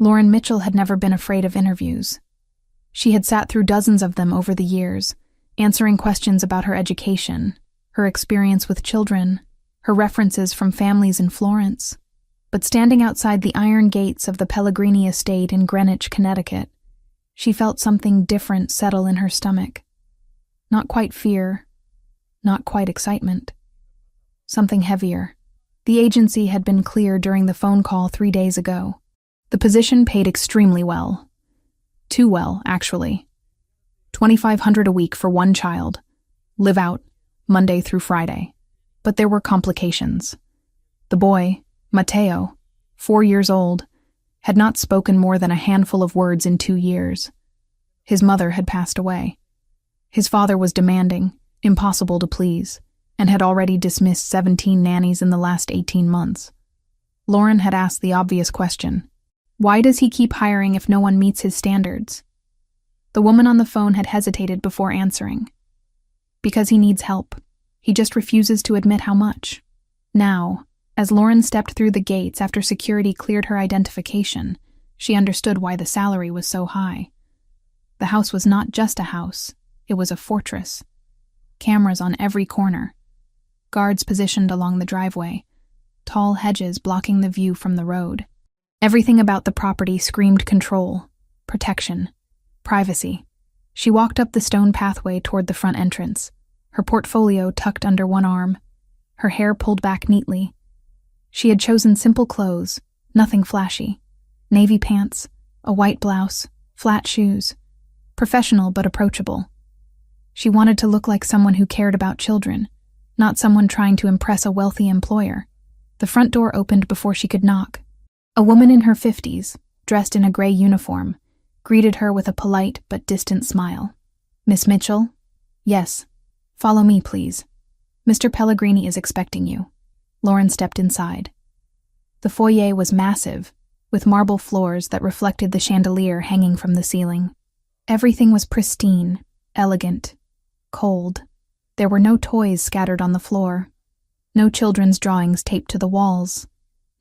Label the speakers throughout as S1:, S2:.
S1: Lauren Mitchell had never been afraid of interviews. She had sat through dozens of them over the years, answering questions about her education, her experience with children, her references from families in Florence. But standing outside the iron gates of the Pellegrini estate in Greenwich, Connecticut, she felt something different settle in her stomach. Not quite fear, not quite excitement. Something heavier. The agency had been clear during the phone call 3 days ago. The position paid extremely well. Too well, actually. $2,500 a week for one child. Live out, Monday through Friday. But there were complications. The boy, Matteo, 4 years old, had not spoken more than a handful of words in 2 years. His mother had passed away. His father was demanding, impossible to please, and had already dismissed 17 nannies in the last 18 months. Lauren had asked the obvious question. Why does he keep hiring if no one meets his standards? The woman on the phone had hesitated before answering. Because he needs help. He just refuses to admit how much. Now, as Lauren stepped through the gates after security cleared her identification, she understood why the salary was so high. The house was not just a house, it was a fortress. Cameras on every corner. Guards positioned along the driveway. Tall hedges blocking the view from the road. Everything about the property screamed control, protection, privacy. She walked up the stone pathway toward the front entrance, her portfolio tucked under one arm, her hair pulled back neatly. She had chosen simple clothes, nothing flashy. Navy pants, a white blouse, flat shoes. Professional but approachable. She wanted to look like someone who cared about children, not someone trying to impress a wealthy employer. The front door opened before she could knock. A woman in her 50s, dressed in a gray uniform, greeted her with a polite but distant smile. "Miss Mitchell?" "Yes. Follow me, please. Mr. Pellegrini is expecting you." Lauren stepped inside. The foyer was massive, with marble floors that reflected the chandelier hanging from the ceiling. Everything was pristine, elegant, cold. There were no toys scattered on the floor, no children's drawings taped to the walls,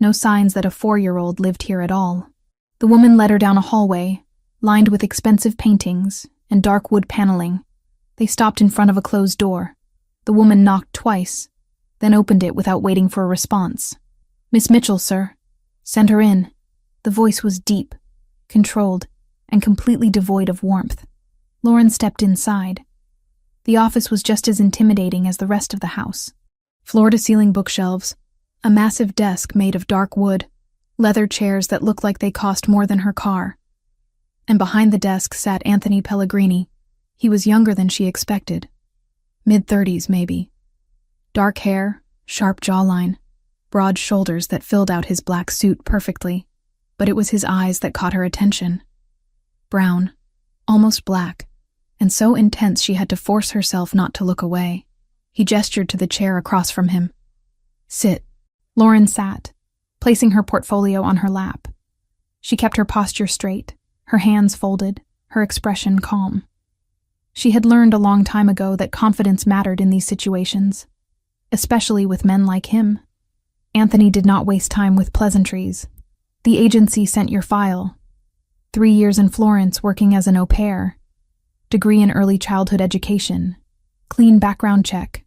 S1: no signs that a 4-year-old lived here at all. The woman led her down a hallway, lined with expensive paintings and dark wood paneling. They stopped in front of a closed door. The woman knocked twice, then opened it without waiting for a response. "Miss Mitchell, sir." "Send her in." The voice was deep, controlled, and completely devoid of warmth. Lauren stepped inside. The office was just as intimidating as the rest of the house. Floor-to-ceiling bookshelves, a massive desk made of dark wood, leather chairs that looked like they cost more than her car. And behind the desk sat Anthony Pellegrini. He was younger than she expected. Mid-30s, maybe. Dark hair, sharp jawline, broad shoulders that filled out his black suit perfectly. But it was his eyes that caught her attention. Brown, almost black, and so intense she had to force herself not to look away. He gestured to the chair across from him. "Sit." Lauren sat, placing her portfolio on her lap. She kept her posture straight, her hands folded, her expression calm. She had learned a long time ago that confidence mattered in these situations, especially with men like him. Anthony did not waste time with pleasantries. "The agency sent your file. 3 years in Florence working as an au pair. Degree in early childhood education. Clean background check.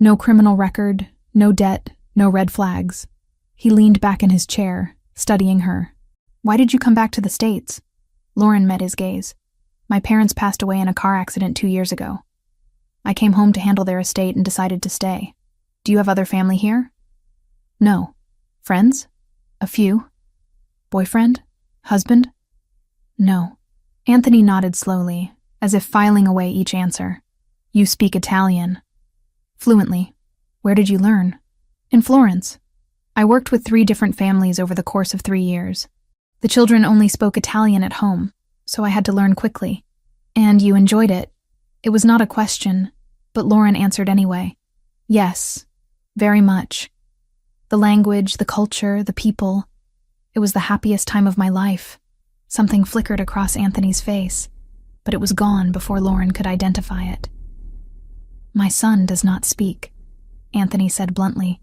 S1: No criminal record, no debt, no red flags." He leaned back in his chair, studying her. "Why did you come back to the States?" Lauren met his gaze. "My parents passed away in a car accident 2 years ago. I came home to handle their estate and decided to stay. Do you have other family here?" "No." "Friends?" "A few." "Boyfriend? Husband?" "No." Anthony nodded slowly, as if filing away each answer. "You speak Italian." "Fluently. Where did you learn?" "In Florence. I worked with 3 different families over the course of 3 years. The children only spoke Italian at home, so I had to learn quickly." "And you enjoyed it?" It was not a question, but Lauren answered anyway. "Yes, very much. The language, the culture, the people. It was the happiest time of my life." Something flickered across Anthony's face, but it was gone before Lauren could identify it. "My son does not speak," Anthony said bluntly.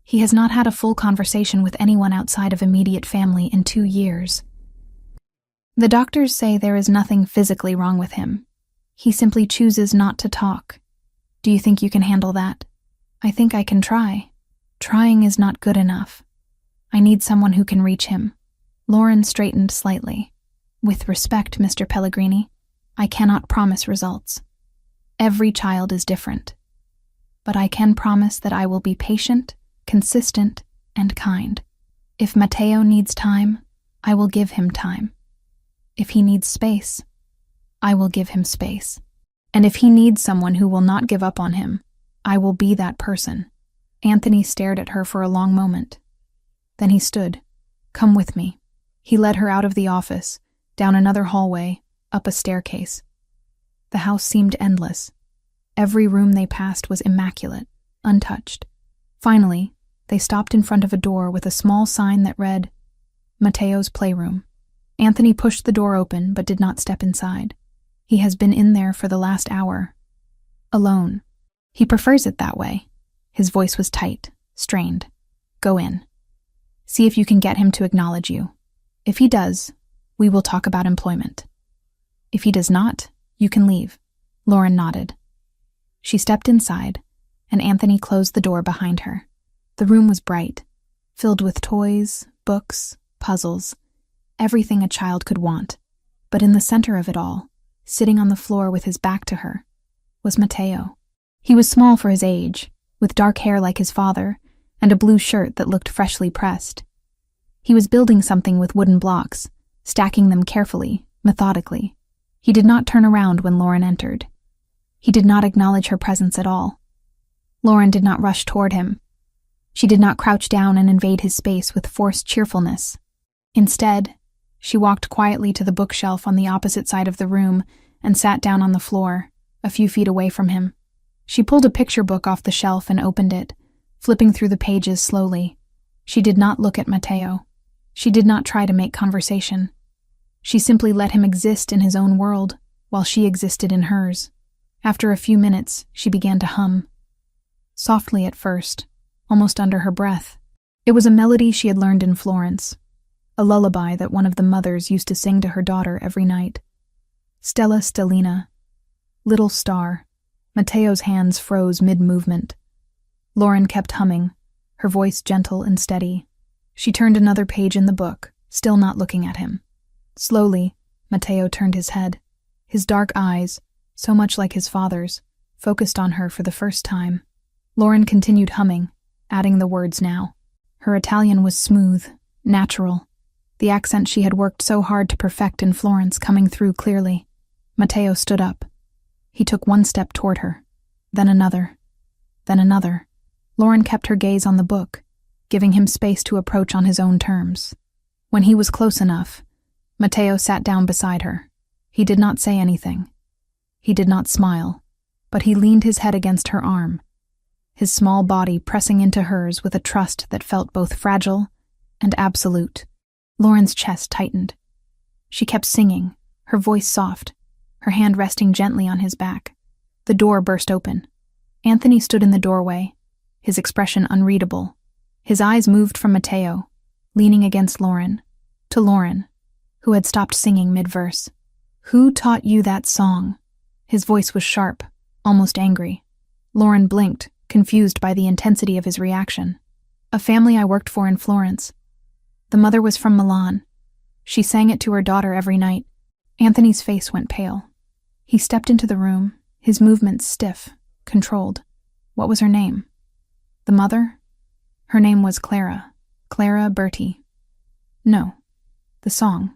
S1: "He has not had a full conversation with anyone outside of immediate family in 2 years. The doctors say there is nothing physically wrong with him. He simply chooses not to talk. Do you think you can handle that? I think I can try. Trying is not good enough. I need someone who can reach him. Lauren straightened slightly. With respect, Mr. Pellegrini, I cannot promise results. Every child is different. But I can promise that I will be patient, consistent, and kind. If Matteo needs time, I will give him time. If he needs space, I will give him space. And if he needs someone who will not give up on him, I will be that person. Anthony stared at her for a long moment. Then he stood. Come with me. He led her out of the office, down another hallway, up a staircase. The house seemed endless. Every room they passed was immaculate, untouched. Finally, they stopped in front of a door with a small sign that read, Matteo's Playroom. Anthony pushed the door open but did not step inside. He has been in there for the last hour. Alone. He prefers it that way. His voice was tight, strained. Go in. See if you can get him to acknowledge you. If he does, we will talk about employment. If he does not, you can leave. Lauren nodded. She stepped inside, and Anthony closed the door behind her. The room was bright, filled with toys, books, puzzles, everything a child could want. But in the center of it all, sitting on the floor with his back to her, was Matteo. He was small for his age, with dark hair like his father, and a blue shirt that looked freshly pressed. He was building something with wooden blocks, stacking them carefully, methodically. He did not turn around when Lauren entered. He did not acknowledge her presence at all. Lauren did not rush toward him. She did not crouch down and invade his space with forced cheerfulness. Instead, she walked quietly to the bookshelf on the opposite side of the room and sat down on the floor, a few feet away from him. She pulled a picture book off the shelf and opened it, flipping through the pages slowly. She did not look at Matteo. She did not try to make conversation. She simply let him exist in his own world, while she existed in hers. After a few minutes, she began to hum. Softly at first, almost under her breath. It was a melody she had learned in Florence, a lullaby that one of the mothers used to sing to her daughter every night. Stella Stellina. Little star. Matteo's hands froze mid-movement. Lauren kept humming, her voice gentle and steady. She turned another page in the book, still not looking at him. Slowly, Matteo turned his head. His dark eyes, so much like his father's, focused on her for the first time. Lauren continued humming, adding the words now. Her Italian was smooth, natural, the accent she had worked so hard to perfect in Florence coming through clearly. Matteo stood up. He took one step toward her, then another, then another. Lauren kept her gaze on the book, giving him space to approach on his own terms. When he was close enough, Matteo sat down beside her. He did not say anything. He did not smile, but he leaned his head against her arm, his small body pressing into hers with a trust that felt both fragile and absolute. Lauren's chest tightened. She kept singing, her voice soft, her hand resting gently on his back. The door burst open. Anthony stood in the doorway, his expression unreadable. His eyes moved from Matteo, leaning against Lauren, to Lauren, who had stopped singing mid-verse. Who taught you that song? His voice was sharp, almost angry. Lauren blinked, confused by the intensity of his reaction. A family I worked for in Florence. The mother was from Milan. She sang it to her daughter every night. Anthony's face went pale. He stepped into the room, his movements stiff, controlled. What was her name? The mother? Her name was Clara Berti. No. The song.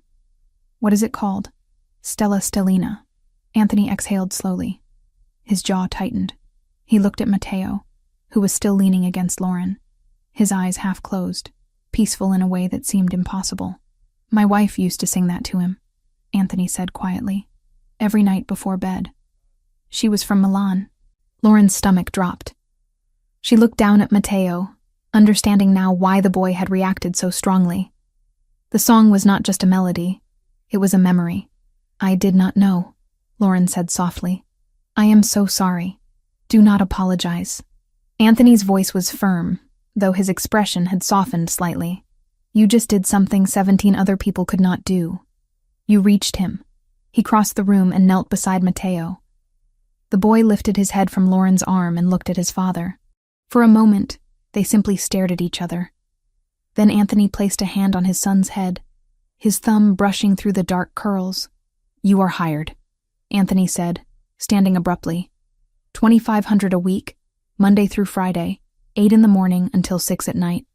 S1: What is it called? Stella Stellina. Anthony exhaled slowly. His jaw tightened. He looked at Matteo, who was still leaning against Lauren, his eyes half closed, peaceful in a way that seemed impossible. My wife used to sing that to him, Anthony said quietly, every night before bed. She was from Milan. Lauren's stomach dropped. She looked down at Matteo, understanding now why the boy had reacted so strongly. The song was not just a melody, it was a memory. I did not know, Lauren said softly. I am so sorry. Do not apologize. Anthony's voice was firm, though his expression had softened slightly. You just did something 17 other people could not do. You reached him. He crossed the room and knelt beside Matteo. The boy lifted his head from Lauren's arm and looked at his father. For a moment, they simply stared at each other. Then Anthony placed a hand on his son's head, his thumb brushing through the dark curls. "You are hired," Anthony said, standing abruptly. $2,500 a week, Monday through Friday, 8 in the morning until 6 at night.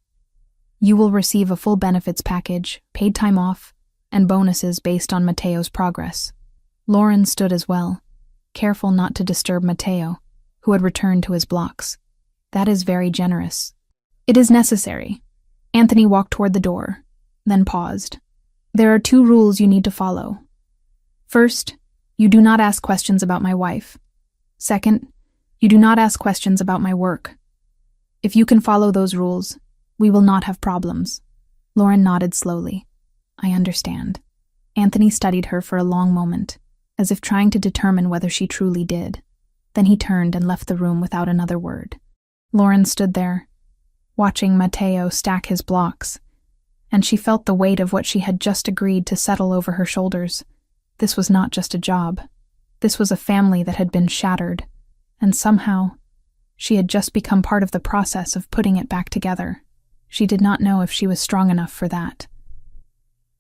S1: You will receive a full benefits package, paid time off, and bonuses based on Matteo's progress. Lauren stood as well, careful not to disturb Matteo, who had returned to his blocks. "That is very generous." "It is necessary." Anthony walked toward the door, then paused. "There are 2 rules you need to follow. First, you do not ask questions about my wife. Second, you do not ask questions about my work. If you can follow those rules, we will not have problems." Lauren nodded slowly. "I understand." Anthony studied her for a long moment, as if trying to determine whether she truly did. Then he turned and left the room without another word. Lauren stood there, watching Matteo stack his blocks, and she felt the weight of what she had just agreed to settle over her shoulders. This was not just a job. This was a family that had been shattered, and somehow, she had just become part of the process of putting it back together. She did not know if she was strong enough for that.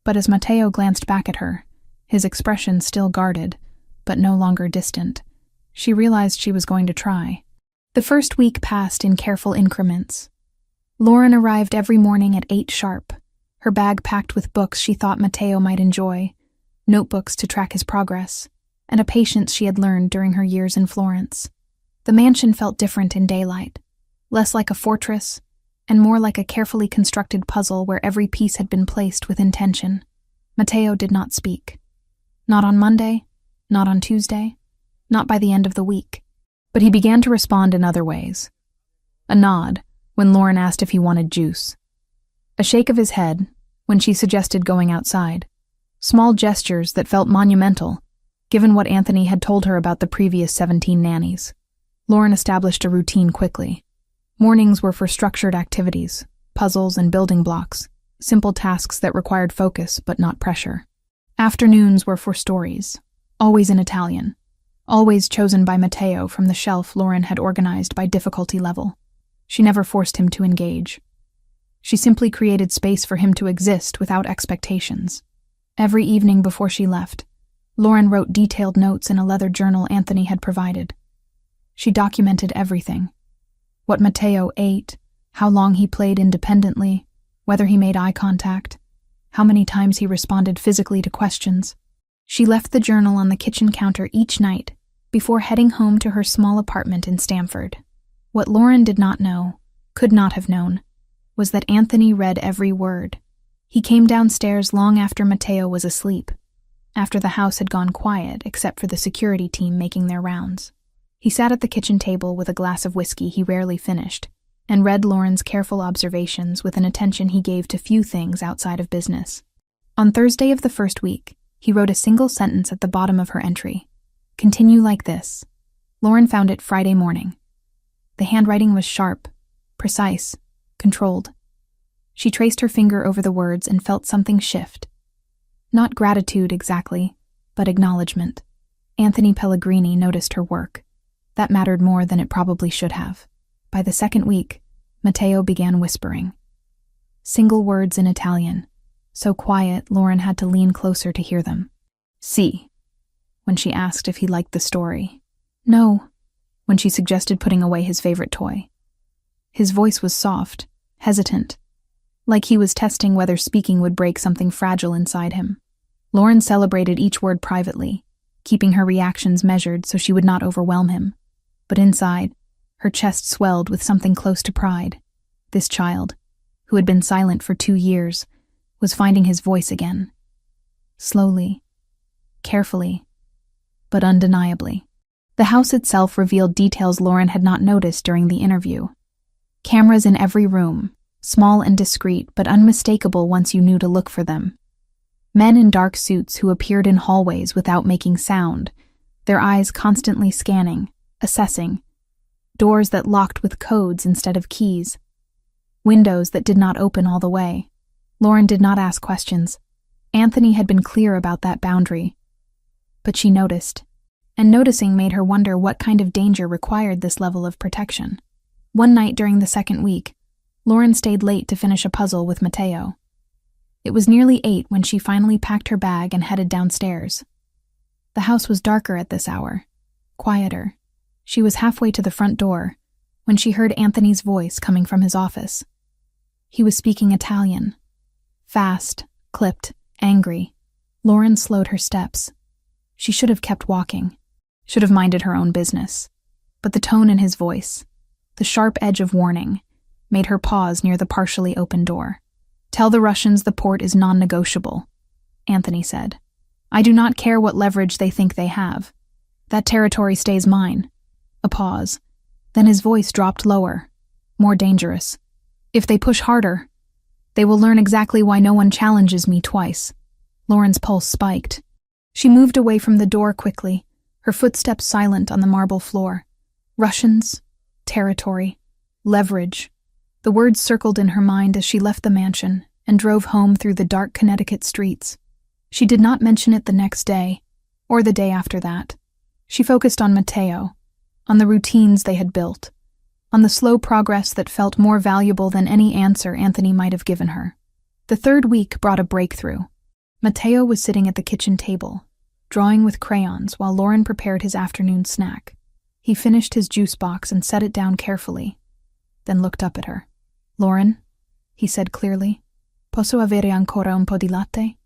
S1: But as Matteo glanced back at her, his expression still guarded, but no longer distant, she realized she was going to try. The first week passed in careful increments. Lauren arrived every morning at 8 sharp, her bag packed with books she thought Matteo might enjoy, notebooks to track his progress, and a patience she had learned during her years in Florence. The mansion felt different in daylight, less like a fortress, and more like a carefully constructed puzzle where every piece had been placed with intention. Matteo did not speak. Not on Monday, not on Tuesday, not by the end of the week. But he began to respond in other ways. A nod when Lauren asked if he wanted juice. A shake of his head when she suggested going outside. Small gestures that felt monumental, given what Anthony had told her about the previous 17 nannies. Lauren established a routine quickly. Mornings were for structured activities, puzzles and building blocks, simple tasks that required focus but not pressure. Afternoons were for stories, always in Italian, always chosen by Matteo from the shelf Lauren had organized by difficulty level. She never forced him to engage. She simply created space for him to exist without expectations. Every evening before she left, Lauren wrote detailed notes in a leather journal Anthony had provided. She documented everything. What Matteo ate, how long he played independently, whether he made eye contact, how many times he responded physically to questions. She left the journal on the kitchen counter each night before heading home to her small apartment in Stamford. What Lauren did not know, could not have known, was that Anthony read every word. He came downstairs long after Matteo was asleep, after the house had gone quiet except for the security team making their rounds. He sat at the kitchen table with a glass of whiskey he rarely finished, and read Lauren's careful observations with an attention he gave to few things outside of business. On Thursday of the first week, he wrote a single sentence at the bottom of her entry. "Continue like this." Lauren found it Friday morning. The handwriting was sharp, precise, controlled. She traced her finger over the words and felt something shift. Not gratitude exactly, but acknowledgement. Anthony Pellegrini noticed her work. That mattered more than it probably should have. By the second week, Matteo began whispering. Single words in Italian, so quiet Lauren had to lean closer to hear them. "Si," when she asked if he liked the story. "No," when she suggested putting away his favorite toy. His voice was soft, hesitant, like he was testing whether speaking would break something fragile inside him. Lauren celebrated each word privately, keeping her reactions measured so she would not overwhelm him. But inside, her chest swelled with something close to pride. This child, who had been silent for 2 years, was finding his voice again. Slowly, carefully, but undeniably. The house itself revealed details Lauren had not noticed during the interview. Cameras in every room, small and discreet but unmistakable once you knew to look for them. Men in dark suits who appeared in hallways without making sound, their eyes constantly scanning, assessing. Doors that locked with codes instead of keys. Windows that did not open all the way. Lauren did not ask questions. Anthony had been clear about that boundary. But she noticed, and noticing made her wonder what kind of danger required this level of protection. One night during the second week, Lauren stayed late to finish a puzzle with Mateo. It was nearly 8 when she finally packed her bag and headed downstairs. The house was darker at this hour, quieter. She was halfway to the front door when she heard Anthony's voice coming from his office. He was speaking Italian. Fast, clipped, angry. Lauren slowed her steps. She should have kept walking, should have minded her own business. But the tone in his voice, the sharp edge of warning, made her pause near the partially open door. "Tell the Russians the port is non-negotiable," Anthony said. "I do not care what leverage they think they have. That territory stays mine." A pause. Then his voice dropped lower, more dangerous. "If they push harder, they will learn exactly why no one challenges me twice." Lauren's pulse spiked. She moved away from the door quickly, her footsteps silent on the marble floor. Russians, territory, leverage. The words circled in her mind as she left the mansion and drove home through the dark Connecticut streets. She did not mention it the next day, or the day after that. She focused on Mateo, on the routines they had built, on the slow progress that felt more valuable than any answer Anthony might have given her. The third week brought a breakthrough. Mateo was sitting at the kitchen table, drawing with crayons while Lauren prepared his afternoon snack. He finished his juice box and set it down carefully, then looked up at her. "Lauren," he said clearly, "posso avere ancora un po' di latte?"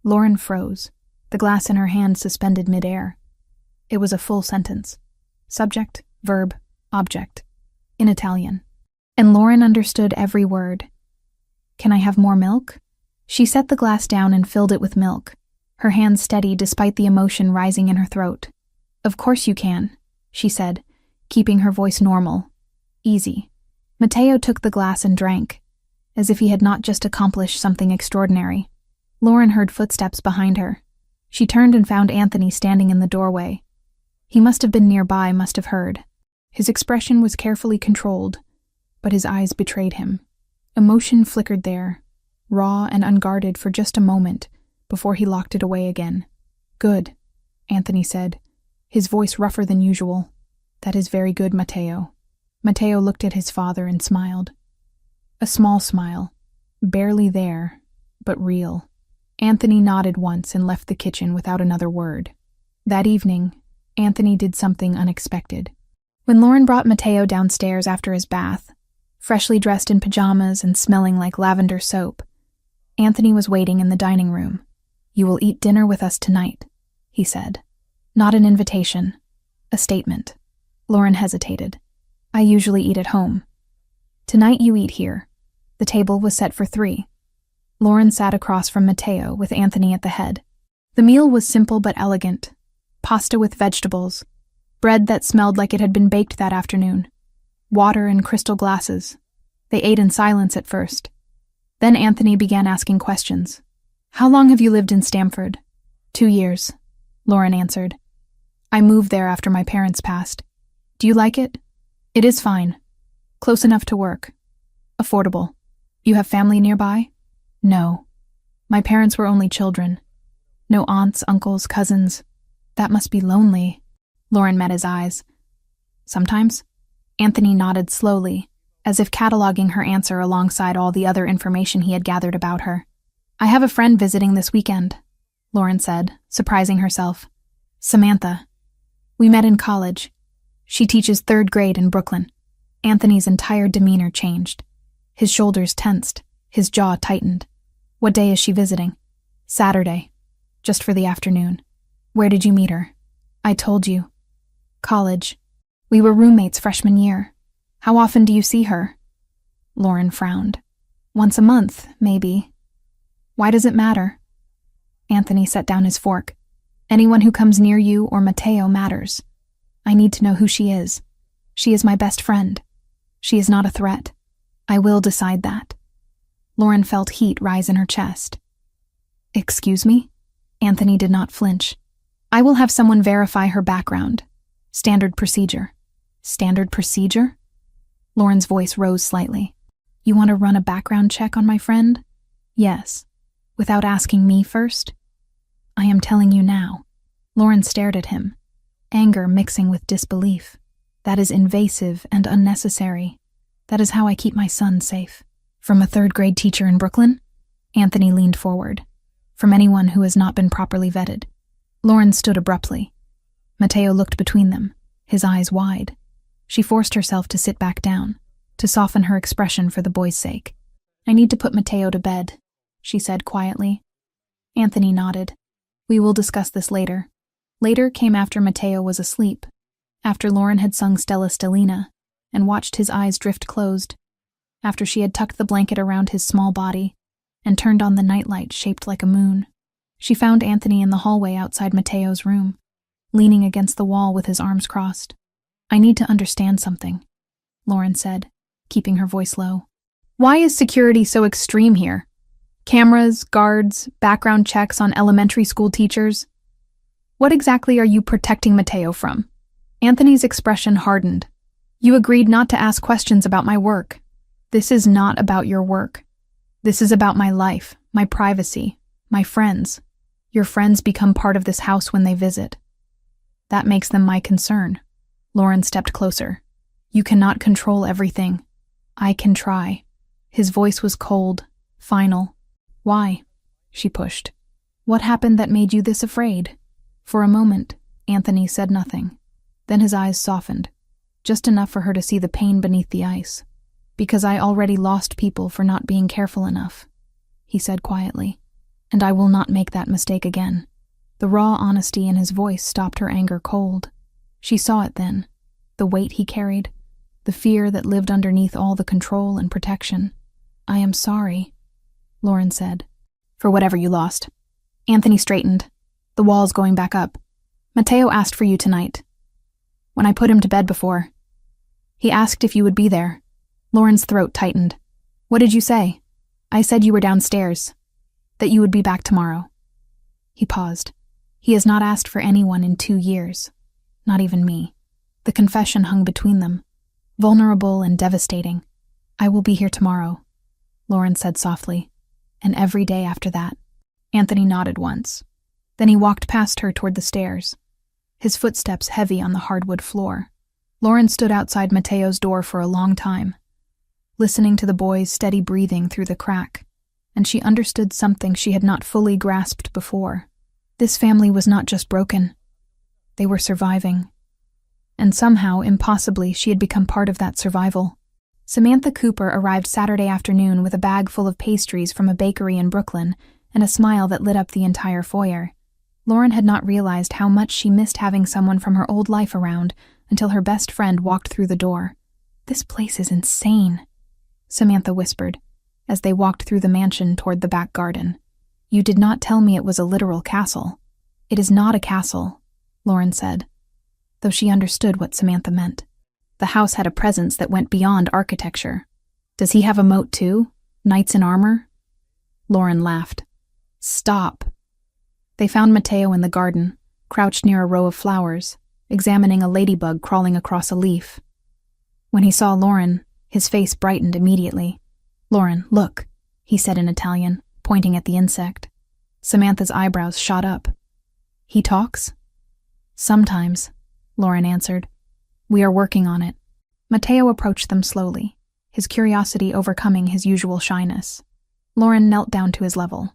S1: Lauren froze, the glass in her hand suspended mid-air. It was a full sentence. Subject, verb, object. In Italian. And Lauren understood every word. "Can I have more milk?" She set the glass down and filled it with milk, her hands steady despite the emotion rising in her throat. "Of course you can," she said, keeping her voice normal. Easy. Mateo took the glass and drank, as if he had not just accomplished something extraordinary. Lauren heard footsteps behind her. She turned and found Anthony standing in the doorway. He must have been nearby, must have heard. His expression was carefully controlled, but his eyes betrayed him. Emotion flickered there, raw and unguarded for just a moment, before he locked it away again. "Good," Anthony said, his voice rougher than usual. "That is very good, Mateo." Mateo looked at his father and smiled. A small smile, barely there, but real. Anthony nodded once and left the kitchen without another word. That evening, Anthony did something unexpected. When Lauren brought Mateo downstairs after his bath, freshly dressed in pajamas and smelling like lavender soap, Anthony was waiting in the dining room. "You will eat dinner with us tonight," he said. Not an invitation, a statement. Lauren hesitated. "I usually eat at home. Tonight you eat here." The table was set for 3. Lauren sat across from Mateo with Anthony at the head. The meal was simple but elegant. Pasta with vegetables, bread that smelled like it had been baked that afternoon, water in crystal glasses. They ate in silence at first. Then Anthony began asking questions. "How long have you lived in Stamford?" 2 years, Lauren answered. "I moved there after my parents passed. Do you like it?" "It is fine. Close enough to work. Affordable. You have family nearby?" "No. My parents were only children. No aunts, uncles, cousins. That must be lonely." Lauren met his eyes. "Sometimes?" Anthony nodded slowly, as if cataloging her answer alongside all the other information he had gathered about her. "I have a friend visiting this weekend," Lauren said, surprising herself. "Samantha. We met in college. She teaches 3rd grade in Brooklyn." Anthony's entire demeanor changed. His shoulders tensed, his jaw tightened. "What day is she visiting?" "Saturday. Just for the afternoon." "Where did you meet her?" "I told you. College. We were roommates freshman year. How often do you see her?" Lauren frowned. "Once a month, maybe." "Why does it matter?" Anthony set down his fork. "Anyone who comes near you or Mateo matters. I need to know who she is. She is my best friend. She is not a threat. I will decide that." Lauren felt heat rise in her chest. "Excuse me?" Anthony did not flinch. "I will have someone verify her background. Standard procedure." "Standard procedure?" Lauren's voice rose slightly. "You want to run a background check on my friend?" "Yes. Without asking me first? I am telling you now. Lauren stared at him, anger mixing with disbelief. That is invasive and unnecessary. That is how I keep my son safe. From a third-grade teacher in Brooklyn? Anthony leaned forward. From anyone who has not been properly vetted. Lauren stood abruptly. Mateo looked between them, his eyes wide. She forced herself to sit back down, to soften her expression for the boy's sake. I need to put Mateo to bed, she said quietly. Anthony nodded. We will discuss this later. Later came after Mateo was asleep, after Lauren had sung Stella Stellina and watched his eyes drift closed, after she had tucked the blanket around his small body and turned on the nightlight shaped like a moon. She found Anthony in the hallway outside Mateo's room, leaning against the wall with his arms crossed. I need to understand something, Lauren said, keeping her voice low. Why is security so extreme here? Cameras, guards, background checks on elementary school teachers. What exactly are you protecting Mateo from? Anthony's expression hardened. You agreed not to ask questions about my work. This is not about your work. This is about my life, my privacy, my friends. Your friends become part of this house when they visit. That makes them my concern. Lauren stepped closer. You cannot control everything. I can try. His voice was cold, final. Why? She pushed. What happened that made you this afraid? For a moment, Anthony said nothing. Then his eyes softened, just enough for her to see the pain beneath the ice. Because I already lost people for not being careful enough, he said quietly. And I will not make that mistake again. The raw honesty in his voice stopped her anger cold. She saw it then, the weight he carried, the fear that lived underneath all the control and protection. I am sorry, Lauren said. For whatever you lost. Anthony straightened. The wall's going back up. Mateo asked for you tonight. When I put him to bed before, he asked if you would be there. Lauren's throat tightened. What did you say? I said you were downstairs, that you would be back tomorrow. He paused. He has not asked for anyone in 2 years, not even me. The confession hung between them, vulnerable and devastating. I will be here tomorrow, Lauren said softly, and every day after that. Anthony nodded once. Then he walked past her toward the stairs, his footsteps heavy on the hardwood floor. Lauren stood outside Mateo's door for a long time, listening to the boy's steady breathing through the crack, and she understood something she had not fully grasped before. This family was not just broken. They were surviving. And somehow, impossibly, she had become part of that survival. Samantha Cooper arrived Saturday afternoon with a bag full of pastries from a bakery in Brooklyn and a smile that lit up the entire foyer. Lauren had not realized how much she missed having someone from her old life around until her best friend walked through the door. This place is insane, Samantha whispered, as they walked through the mansion toward the back garden. You did not tell me it was a literal castle. It is not a castle, Lauren said, though she understood what Samantha meant. The house had a presence that went beyond architecture. Does he have a moat too? Knights in armor? Lauren laughed. Stop. They found Mateo in the garden, crouched near a row of flowers, examining a ladybug crawling across a leaf. When he saw Lauren, his face brightened immediately. Lauren, look, he said in Italian, pointing at the insect. Samantha's eyebrows shot up. He talks? Sometimes, Lauren answered. We are working on it. Mateo approached them slowly, his curiosity overcoming his usual shyness. Lauren knelt down to his level.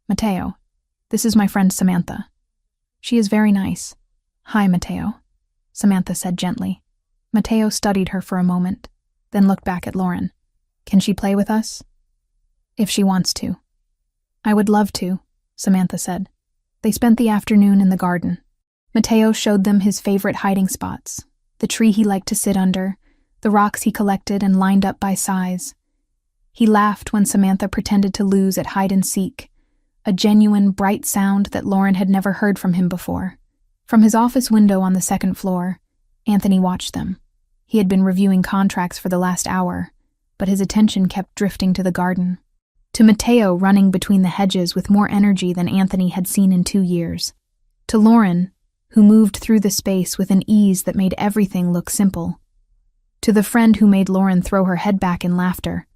S1: Mateo, this is my friend Samantha. She is very nice. Hi, Mateo, Samantha said gently. Mateo studied her for a moment, then looked back at Lauren. Can she play with us? If she wants to. I would love to, Samantha said. They spent the afternoon in the garden. Mateo showed them his favorite hiding spots, the tree he liked to sit under, the rocks he collected and lined up by size. He laughed when Samantha pretended to lose at hide and seek, a genuine, bright sound that Lauren had never heard from him before. From his office window on the second floor, Anthony watched them. He had been reviewing contracts for the last hour, but his attention kept drifting to the garden, to Mateo running between the hedges with more energy than Anthony had seen in 2 years, to Lauren, who moved through the space with an ease that made everything look simple, to the friend who made Lauren throw her head back in laughter,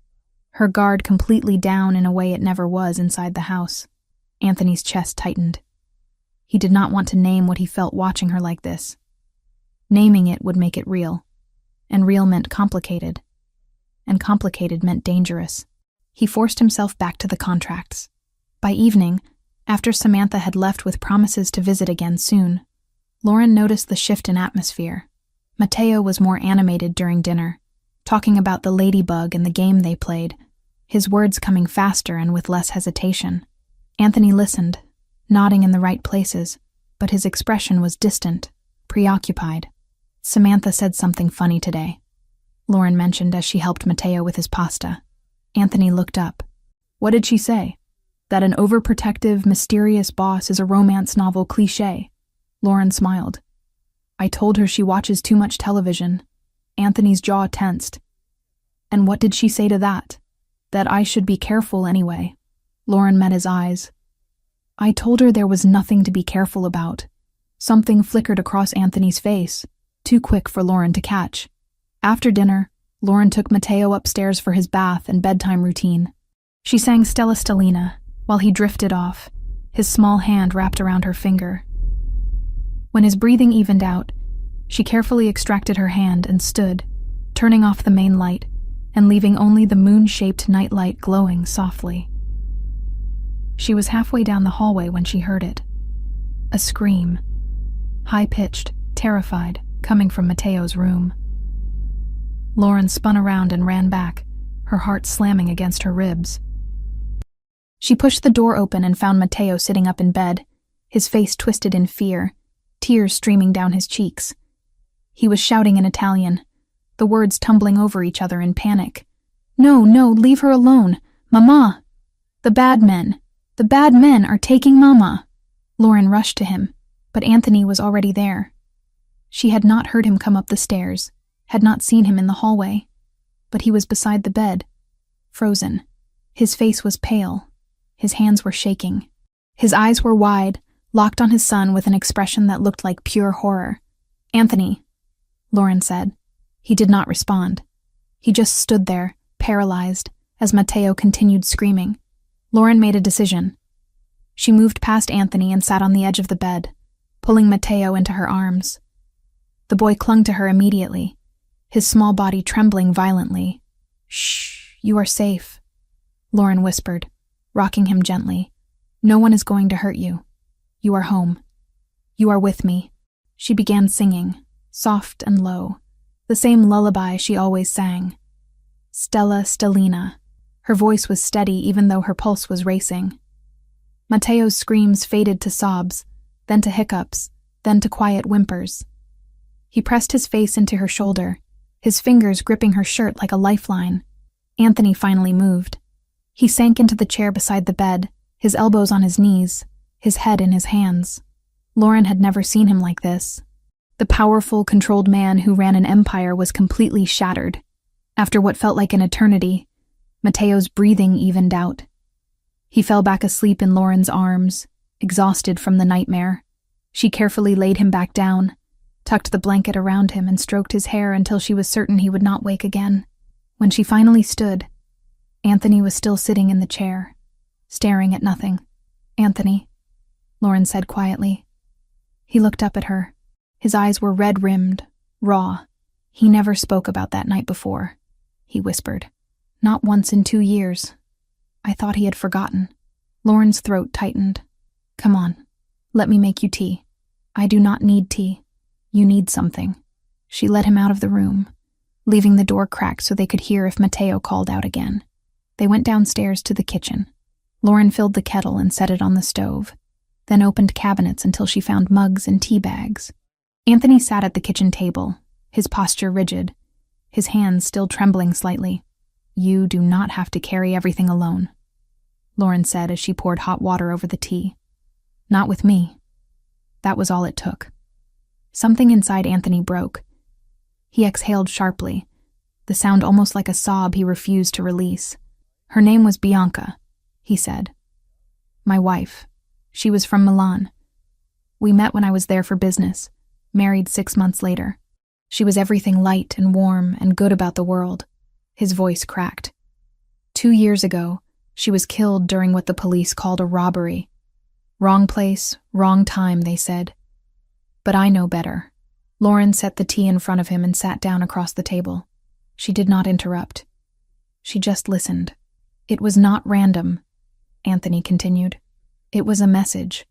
S1: her guard completely down in a way it never was inside the house. Anthony's chest tightened. He did not want to name what he felt watching her like this. Naming it would make it real, and real meant complicated, and complicated meant dangerous. He forced himself back to the contracts. By evening, after Samantha had left with promises to visit again soon, Lauren noticed the shift in atmosphere. Mateo was more animated during dinner, talking about the ladybug and the game they played, his words coming faster and with less hesitation. Anthony listened, nodding in the right places, but his expression was distant, preoccupied. Samantha said something funny today, Lauren mentioned as she helped Mateo with his pasta. Anthony looked up. What did she say? That an overprotective, mysterious boss is a romance novel cliché. Lauren smiled. I told her she watches too much television. Anthony's jaw tensed. And what did she say to that? That I should be careful anyway. Lauren met his eyes. I told her there was nothing to be careful about. Something flickered across Anthony's face, too quick for Lauren to catch. After dinner, Lauren took Mateo upstairs for his bath and bedtime routine. She sang Stella Stellina while he drifted off, his small hand wrapped around her finger. When his breathing evened out, she carefully extracted her hand and stood, turning off the main light and leaving only the moon-shaped nightlight glowing softly. She was halfway down the hallway when she heard it. A scream, high-pitched, terrified, coming from Mateo's room. Lauren spun around and ran back, her heart slamming against her ribs. She pushed the door open and found Mateo sitting up in bed, his face twisted in fear, tears streaming down his cheeks. He was shouting in Italian, the words tumbling over each other in panic. No, no, leave her alone. Mama! The bad men are taking Mama. Lauren rushed to him, but Anthony was already there. She had not heard him come up the stairs, had not seen him in the hallway, but he was beside the bed, frozen. His face was pale. His hands were shaking. His eyes were wide, locked on his son with an expression that looked like pure horror. Anthony, Lauren said. He did not respond. He just stood there, paralyzed, as Mateo continued screaming. Lauren made a decision. She moved past Anthony and sat on the edge of the bed, pulling Mateo into her arms. The boy clung to her immediately, his small body trembling violently. Shh, you are safe, Lauren whispered, rocking him gently. No one is going to hurt you. You are home. You are with me. She began singing, soft and low, the same lullaby she always sang. Stella Stellina. Her voice was steady even though her pulse was racing. Mateo's screams faded to sobs, then to hiccups, then to quiet whimpers. He pressed his face into her shoulder, his fingers gripping her shirt like a lifeline. Anthony finally moved. He sank into the chair beside the bed, his elbows on his knees, his head in his hands. Lauren had never seen him like this. The powerful, controlled man who ran an empire was completely shattered. After what felt like an eternity, Mateo's breathing evened out. He fell back asleep in Lauren's arms, exhausted from the nightmare. She carefully laid him back down, tucked the blanket around him and stroked his hair until she was certain he would not wake again. When she finally stood, Anthony was still sitting in the chair, staring at nothing. Anthony, Lauren said quietly. He looked up at her. His eyes were red-rimmed, raw. He never spoke about that night before, he whispered. Not once in 2 years. I thought he had forgotten. Lauren's throat tightened. Come on, let me make you tea. I do not need tea. You need something. She led him out of the room, leaving the door cracked so they could hear if Mateo called out again. They went downstairs to the kitchen. Lauren filled the kettle and set it on the stove, then opened cabinets until she found mugs and tea bags. Anthony sat at the kitchen table, his posture rigid, his hands still trembling slightly. You do not have to carry everything alone, Lauren said as she poured hot water over the tea. Not with me. That was all it took. Something inside Anthony broke. He exhaled sharply, the sound almost like a sob he refused to release. Her name was Bianca, he said. My wife. She was from Milan. We met when I was there for business, married 6 months later. She was everything light and warm and good about the world. His voice cracked. 2 years ago, she was killed during what the police called a robbery. Wrong place, wrong time, they said. But I know better. Lauren set the tea in front of him and sat down across the table. She did not interrupt. She just listened. It was not random, Anthony continued. It was a message.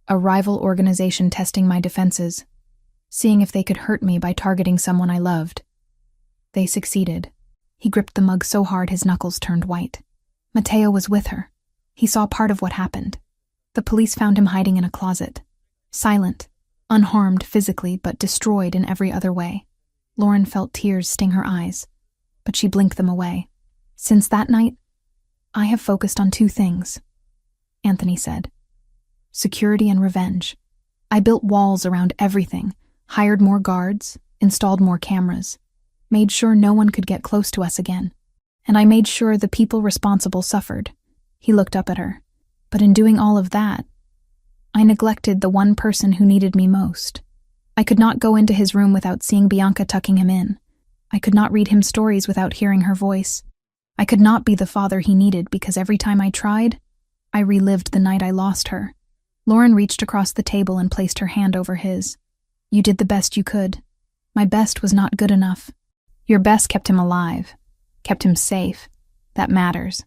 S1: A rival organization testing my defenses, seeing if they could hurt me by targeting someone I loved. They succeeded. He gripped the mug so hard his knuckles turned white. Mateo was with her. He saw part of what happened. The police found him hiding in a closet. Silent, unharmed physically, but destroyed in every other way. Lauren felt tears sting her eyes, but she blinked them away. Since that night, I have focused on two things, Anthony said. Security and revenge. I built walls around everything, hired more guards, installed more cameras, made sure no one could get close to us again. And I made sure the people responsible suffered. He looked up at her. But in doing all of that, I neglected the one person who needed me most. I could not go into his room without seeing Bianca tucking him in. I could not read him stories without hearing her voice. I could not be the father he needed because every time I tried, I relived the night I lost her. Lauren reached across the table and placed her hand over his. You did the best you could. My best was not good enough. Your best kept him alive, kept him safe. That matters.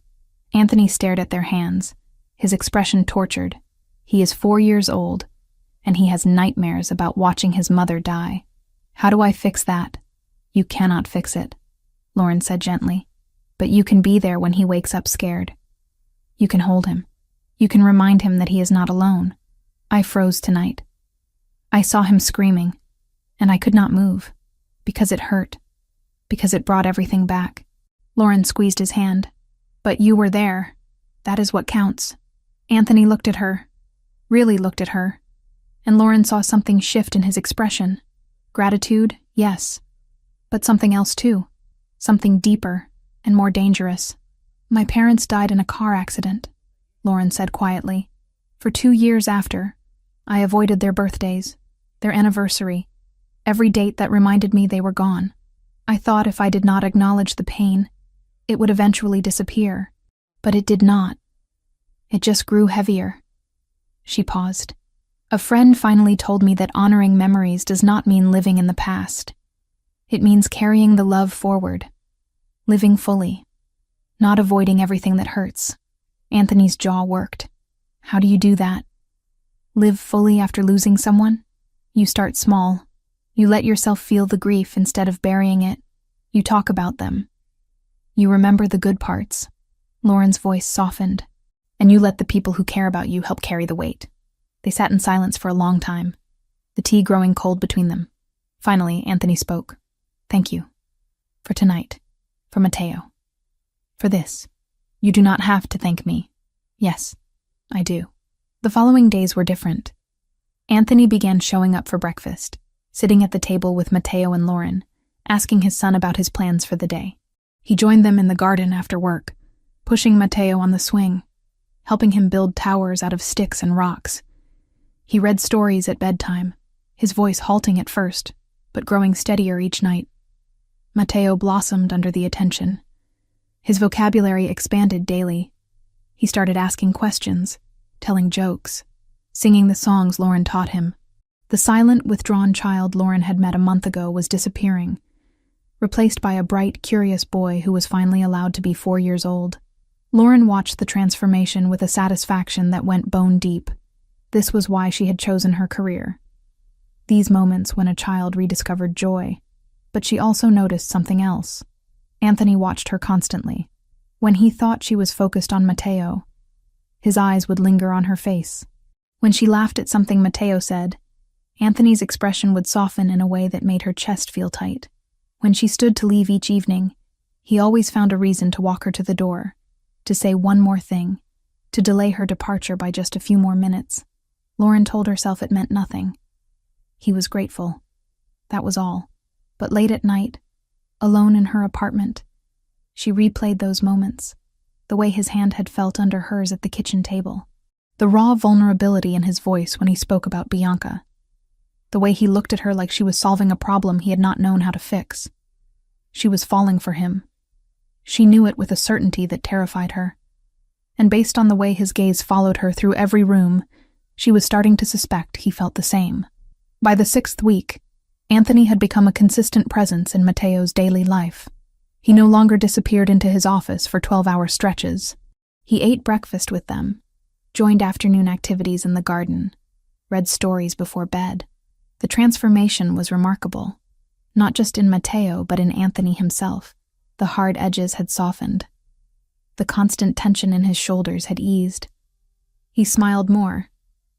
S1: Anthony stared at their hands, his expression tortured. He is 4 years old, and he has nightmares about watching his mother die. How do I fix that? You cannot fix it, Lauren said gently. But you can be there when he wakes up scared. You can hold him. You can remind him that he is not alone. I froze tonight. I saw him screaming, and I could not move, because it hurt, because it brought everything back. Lauren squeezed his hand. But you were there. That is what counts. Anthony looked at her, really looked at her, and Lauren saw something shift in his expression. Gratitude, yes, but something else too, something deeper and more dangerous. My parents died in a car accident, Lauren said quietly. For 2 years after, I avoided their birthdays, their anniversary, every date that reminded me they were gone. I thought if I did not acknowledge the pain, it would eventually disappear, but it did not. It just grew heavier. She paused. A friend finally told me that honoring memories does not mean living in the past. It means carrying the love forward, living fully, not avoiding everything that hurts. Anthony's jaw worked. How do you do that? Live fully after losing someone? You start small. You let yourself feel the grief instead of burying it. You talk about them. You remember the good parts. Lauren's voice softened. And you let the people who care about you help carry the weight. They sat in silence for a long time, the tea growing cold between them. Finally, Anthony spoke. Thank you. For tonight. For Mateo. For this. You do not have to thank me. Yes, I do. The following days were different. Anthony began showing up for breakfast, sitting at the table with Mateo and Lauren, asking his son about his plans for the day. He joined them in the garden after work, pushing Mateo on the swing, helping him build towers out of sticks and rocks. He read stories at bedtime, his voice halting at first, but growing steadier each night. Mateo blossomed under the attention. His vocabulary expanded daily. He started asking questions, telling jokes, singing the songs Lauren taught him. The silent, withdrawn child Lauren had met a month ago was disappearing, replaced by a bright, curious boy who was finally allowed to be 4 years old. Lauren watched the transformation with a satisfaction that went bone deep. This was why she had chosen her career. These moments when a child rediscovered joy. But she also noticed something else. Anthony watched her constantly. When he thought she was focused on Mateo, his eyes would linger on her face. When she laughed at something Mateo said, Anthony's expression would soften in a way that made her chest feel tight. When she stood to leave each evening, he always found a reason to walk her to the door, to say one more thing, to delay her departure by just a few more minutes. Lauren told herself it meant nothing. He was grateful. That was all. But late at night, alone in her apartment, she replayed those moments, the way his hand had felt under hers at the kitchen table, the raw vulnerability in his voice when he spoke about Bianca, the way he looked at her like she was solving a problem he had not known how to fix. She was falling for him. She knew it with a certainty that terrified her. And based on the way his gaze followed her through every room, She was starting to suspect he felt the same. By the 6th week, Anthony had become a consistent presence in Mateo's daily life. He no longer disappeared into his office for 12-hour stretches. He ate breakfast with them, joined afternoon activities in the garden, read stories before bed. The transformation was remarkable, not just in Mateo but in Anthony himself. The hard edges had softened. The constant tension in his shoulders had eased. He smiled more,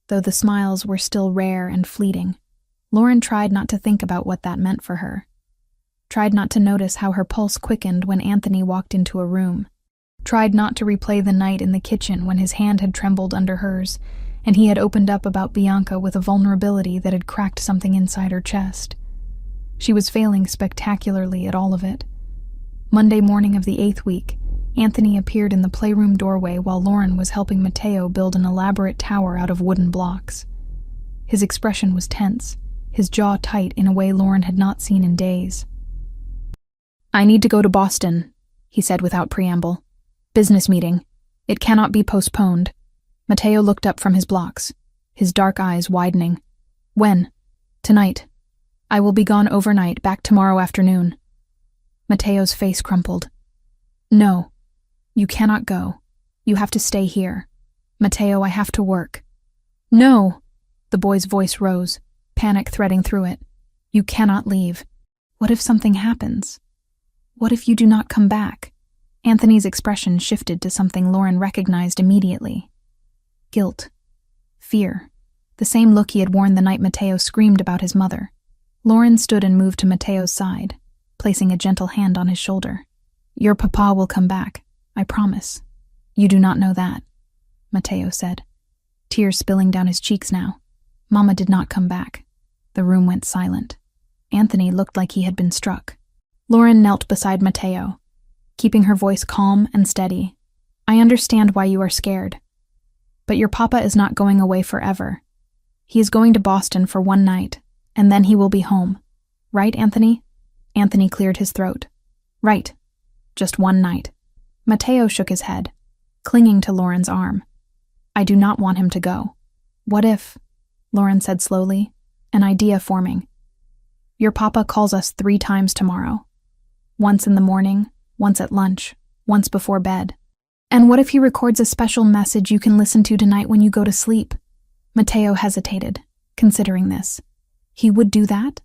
S1: though the smiles were still rare and fleeting. Lauren tried not to think about what that meant for her. Tried not to notice how her pulse quickened when Anthony walked into a room. Tried not to replay the night in the kitchen when his hand had trembled under hers, and he had opened up about Bianca with a vulnerability that had cracked something inside her chest. She was failing spectacularly at all of it. Monday morning of the 8th week, Anthony appeared in the playroom doorway while Lauren was helping Mateo build an elaborate tower out of wooden blocks. His expression was tense, his jaw tight in a way Lauren had not seen in days. "I need to go to Boston," he said without preamble. "Business meeting. It cannot be postponed." Mateo looked up from his blocks, his dark eyes widening. "When?" "Tonight. I will be gone overnight, back tomorrow afternoon." Mateo's face crumpled. "No, you cannot go. You have to stay here. Mateo, I have to work." "No!" The boy's voice rose, panic threading through it. "You cannot leave. What if something happens? What if you do not come back?" Anthony's expression shifted to something Lauren recognized immediately. Guilt. Fear. The same look he had worn the night Mateo screamed about his mother. Lauren stood and moved to Mateo's side, placing a gentle hand on his shoulder. "Your papa will come back, I promise. You do not know that," Mateo said, tears spilling down his cheeks now. Mama did not come back. The room went silent. Anthony looked like he had been struck. Lauren knelt beside Mateo, keeping her voice calm and steady. "I understand why you are scared. But your papa is not going away forever. He is going to Boston for one night, and then he will be home. Right, Anthony?" Anthony cleared his throat. "Right. Just one night." Mateo shook his head, clinging to Lauren's arm. "I do not want him to go." "What if?" Lauren said slowly, an idea forming. "Your papa calls us 3 times tomorrow. Once in the morning, once at lunch, once before bed. And what if he records a special message you can listen to tonight when you go to sleep?" Mateo hesitated, considering this. "He would do that?"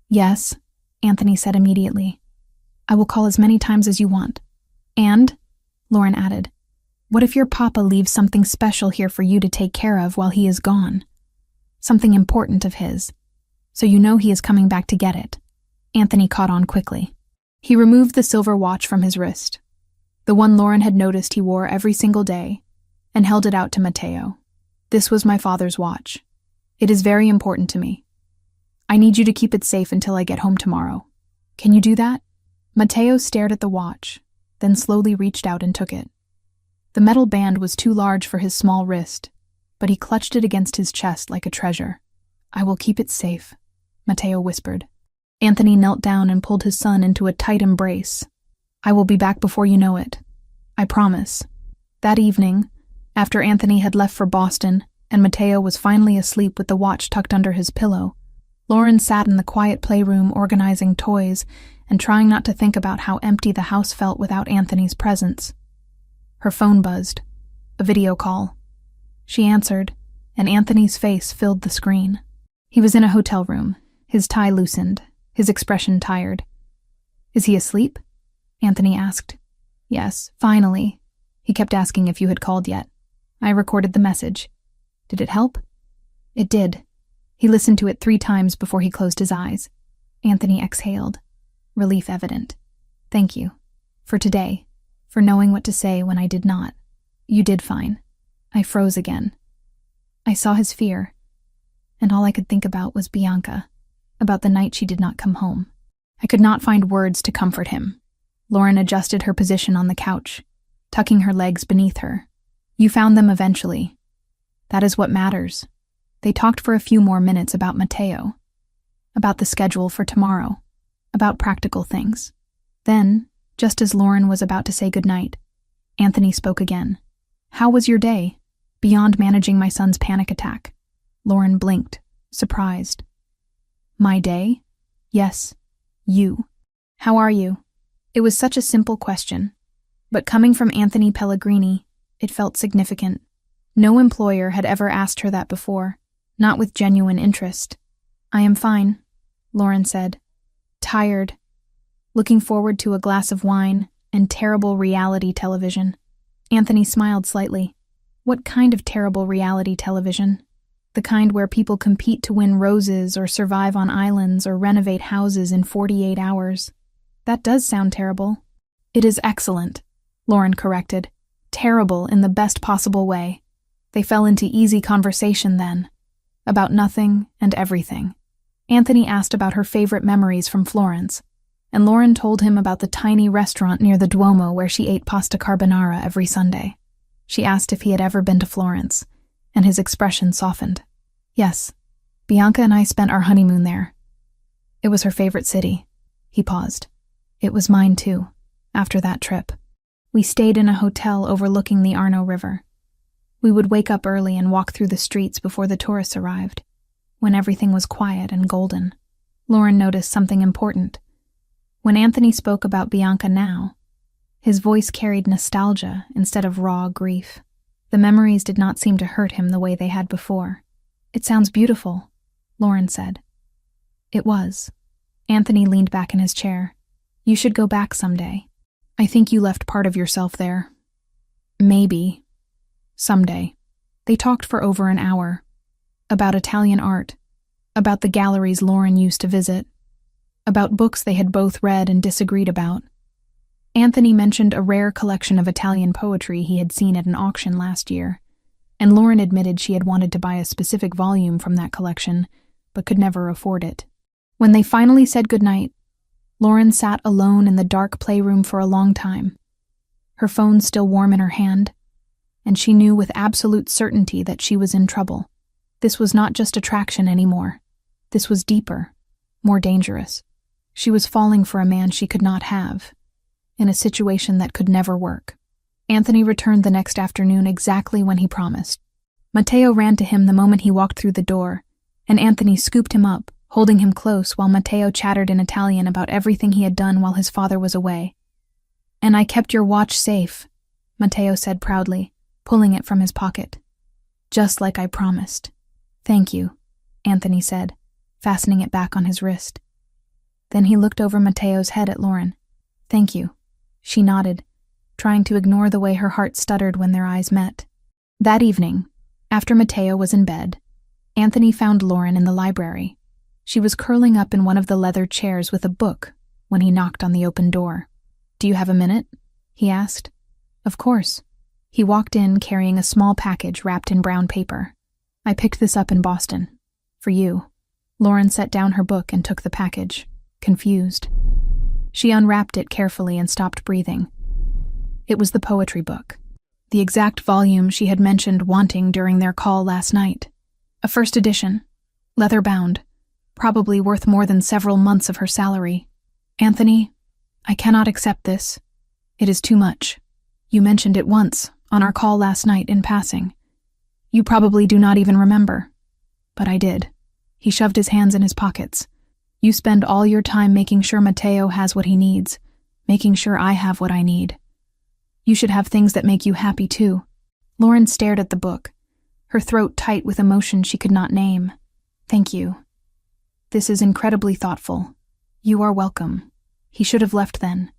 S1: "Yes," Anthony said immediately. "I will call as many times as you want." "And," Lauren added, "what if your papa leaves something special here for you to take care of while he is gone? Something important of his, so you know he is coming back to get it." Anthony caught on quickly. He removed the silver watch from his wrist, the one Lauren had noticed he wore every single day, and held it out to Mateo. "This was my father's watch. It is very important to me. I need you to keep it safe until I get home tomorrow. Can you do that?" Mateo stared at the watch, then slowly reached out and took it. The metal band was too large for his small wrist, but he clutched it against his chest like a treasure. "I will keep it safe," Mateo whispered. Anthony knelt down and pulled his son into a tight embrace. "I will be back before you know it. I promise." That evening, after Anthony had left for Boston and Mateo was finally asleep with the watch tucked under his pillow, Lauren sat in the quiet playroom organizing toys and trying not to think about how empty the house felt without Anthony's presence. Her phone buzzed. A video call. She answered, and Anthony's face filled the screen. He was in a hotel room, his tie loosened, his expression tired. "Is he asleep?" Anthony asked. "Yes, finally." He kept asking if you had called yet. "I recorded the message. Did it help?" "It did." He listened to it 3 times before he closed his eyes. Anthony exhaled, relief evident. "Thank you. For today. For knowing what to say when I did not. You did fine." I froze again. I saw his fear, and all I could think about was Bianca, about the night she did not come home. I could not find words to comfort him. Lauren adjusted her position on the couch, tucking her legs beneath her. "You found them eventually. That is what matters." They talked for a few more minutes about Mateo, about the schedule for tomorrow, about practical things. Then, just as Lauren was about to say goodnight, Anthony spoke again. "How was your day, beyond managing my son's panic attack?" Lauren blinked, surprised. My day? Yes, you. How are you? It was such a simple question, but coming from Anthony Pellegrini, it felt significant. No employer had ever asked her that before, not with genuine interest. I am fine, Lauren said. Tired. Looking forward to a glass of wine and terrible reality television. Anthony smiled slightly. What kind of terrible reality television? The kind where people compete to win roses or survive on islands or renovate houses in 48 hours. That does sound terrible. It is excellent, Lauren corrected. Terrible in the best possible way. They fell into easy conversation then, about nothing and everything. Anthony asked about her favorite memories from Florence, and Lauren told him about the tiny restaurant near the Duomo where she ate pasta carbonara every Sunday. She asked if he had ever been to Florence, and his expression softened. Yes, Bianca and I spent our honeymoon there. It was her favorite city. He paused. It was mine too, after that trip. We stayed in a hotel overlooking the Arno River. We would wake up early and walk through the streets before the tourists arrived, when everything was quiet and golden. Lauren noticed something important. When Anthony spoke about Bianca now, his voice carried nostalgia instead of raw grief. The memories did not seem to hurt him the way they had before. It sounds beautiful, Lauren said. It was. Anthony leaned back in his chair. You should go back someday. I think you left part of yourself there. Maybe. Someday. They talked for over an hour. About Italian art. About the galleries Lauren used to visit. About books they had both read and disagreed about. Anthony mentioned a rare collection of Italian poetry he had seen at an auction last year, and Lauren admitted she had wanted to buy a specific volume from that collection, but could never afford it. When they finally said goodnight, Lauren sat alone in the dark playroom for a long time, her phone still warm in her hand, and she knew with absolute certainty that she was in trouble. This was not just attraction anymore. This was deeper, more dangerous. She was falling for a man she could not have, in a situation that could never work. Anthony returned the next afternoon exactly when he promised. Matteo ran to him the moment he walked through the door, and Anthony scooped him up, holding him close while Matteo chattered in Italian about everything he had done while his father was away. And I kept your watch safe, Matteo said proudly, pulling it from his pocket. Just like I promised. Thank you, Anthony said, fastening it back on his wrist. Then he looked over Matteo's head at Lauren. Thank you. She nodded, trying to ignore the way her heart stuttered when their eyes met. That evening, after Matteo was in bed, Anthony found Lauren in the library. She was curling up in one of the leather chairs with a book when he knocked on the open door. Do you have a minute? He asked. Of course. He walked in carrying a small package wrapped in brown paper. I picked this up in Boston. For you. Lauren set down her book and took the package, confused. She unwrapped it carefully and stopped breathing. It was the poetry book, the exact volume she had mentioned wanting during their call last night. A first edition, leather-bound, probably worth more than several months of her salary. Anthony, I cannot accept this. It is too much. You mentioned it once, on our call last night in passing. You probably do not even remember. But I did. He shoved his hands in his pockets. You spend all your time making sure Matteo has what he needs, making sure I have what I need. You should have things that make you happy too. Lauren stared at the book, her throat tight with emotion she could not name. Thank you. This is incredibly thoughtful. You are welcome. He should have left then.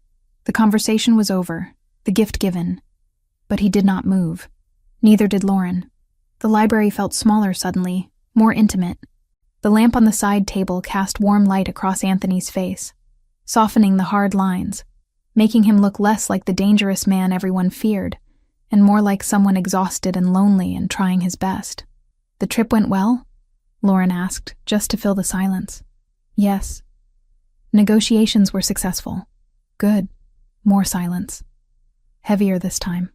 S1: The conversation was over, the gift given. But he did not move. Neither did Lauren. The library felt smaller suddenly, more intimate. The lamp on the side table cast warm light across Anthony's face, softening the hard lines, making him look less like the dangerous man everyone feared, and more like someone exhausted and lonely and trying his best. The trip went well? Lauren asked, just to fill the silence. Yes. Negotiations were successful. Good. More silence. Heavier this time.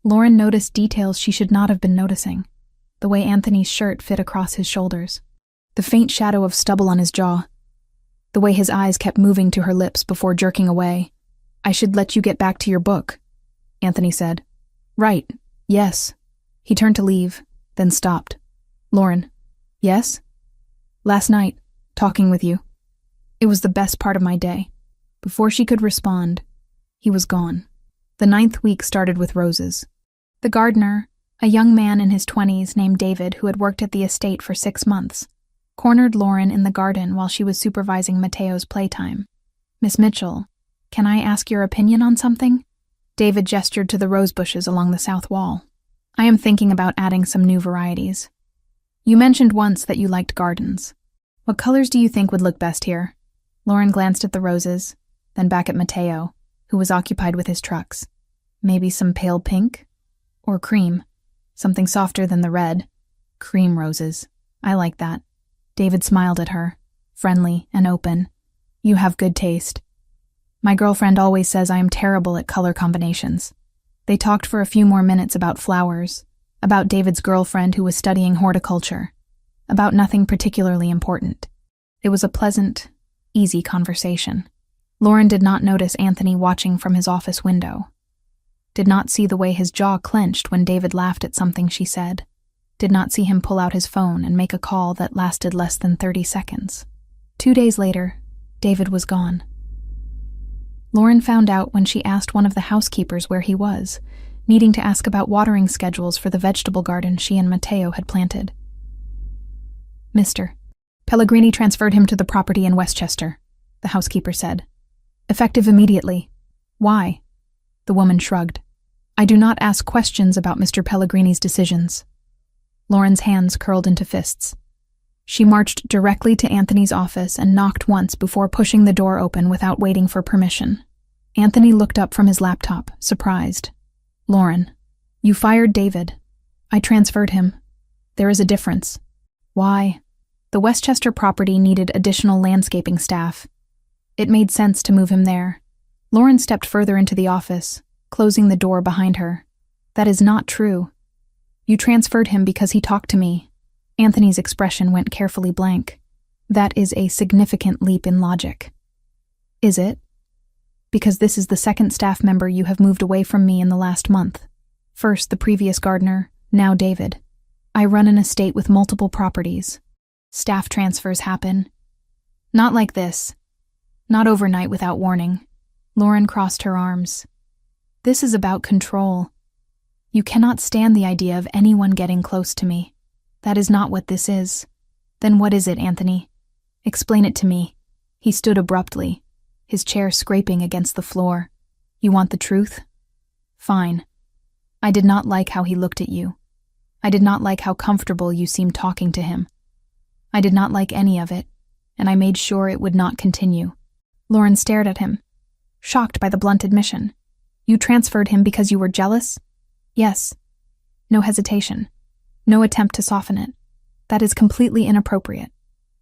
S1: Lauren noticed details she should not have been noticing. The way Anthony's shirt fit across his shoulders. The faint shadow of stubble on his jaw. The way his eyes kept moving to her lips before jerking away. I should let you get back to your book, Anthony said. Right. Yes. He turned to leave, then stopped. Lauren, Yes? Last night, talking with you. It was the best part of my day. Before she could respond, he was gone. The 9th week started with roses. The gardener, a young man in his 20s named David who had worked at the estate for 6 months, cornered Lauren in the garden while she was supervising Mateo's playtime. Miss Mitchell, can I ask your opinion on something? David gestured to the rose bushes along the south wall. I am thinking about adding some new varieties. You mentioned once that you liked gardens. What colors do you think would look best here? Lauren glanced at the roses, then back at Mateo, who was occupied with his trucks. Maybe some pale pink? Or cream. Something softer than the red. Cream roses. I like that. David smiled at her, friendly and open. You have good taste. My girlfriend always says I am terrible at color combinations. They talked for a few more minutes about flowers, about David's girlfriend who was studying horticulture, about nothing particularly important. It was a pleasant, easy conversation. Lauren did not notice Anthony watching from his office window. Did not see the way his jaw clenched when David laughed at something she said. Did not see him pull out his phone and make a call that lasted less than 30 seconds. 2 days later, David was gone. Lauren found out when she asked one of the housekeepers where he was, needing to ask about watering schedules for the vegetable garden she and Mateo had planted. Mr. Pellegrini transferred him to the property in Westchester, the housekeeper said. Effective immediately. Why? The woman shrugged. I do not ask questions about Mr. Pellegrini's decisions. Lauren's hands curled into fists. She marched directly to Anthony's office and knocked once before pushing the door open without waiting for permission. Anthony looked up from his laptop, surprised. Lauren, you fired David. I transferred him. There is a difference. Why? The Westchester property needed additional landscaping staff. It made sense to move him there. Lauren stepped further into the office, closing the door behind her. That is not true. You transferred him because he talked to me. Anthony's expression went carefully blank. That is a significant leap in logic. Is it? Because this is the second staff member you have moved away from me in the last month. First the previous gardener, now David. I run an estate with multiple properties. Staff transfers happen. Not like this. Not overnight without warning. Lauren crossed her arms. This is about control. You cannot stand the idea of anyone getting close to me. That is not what this is. Then what is it, Anthony? Explain it to me. He stood abruptly, his chair scraping against the floor. You want the truth? Fine. I did not like how he looked at you. I did not like how comfortable you seemed talking to him. I did not like any of it, and I made sure it would not continue. Lauren stared at him, shocked by the blunt admission. You transferred him because you were jealous? Yes. No hesitation. No attempt to soften it. That is completely inappropriate.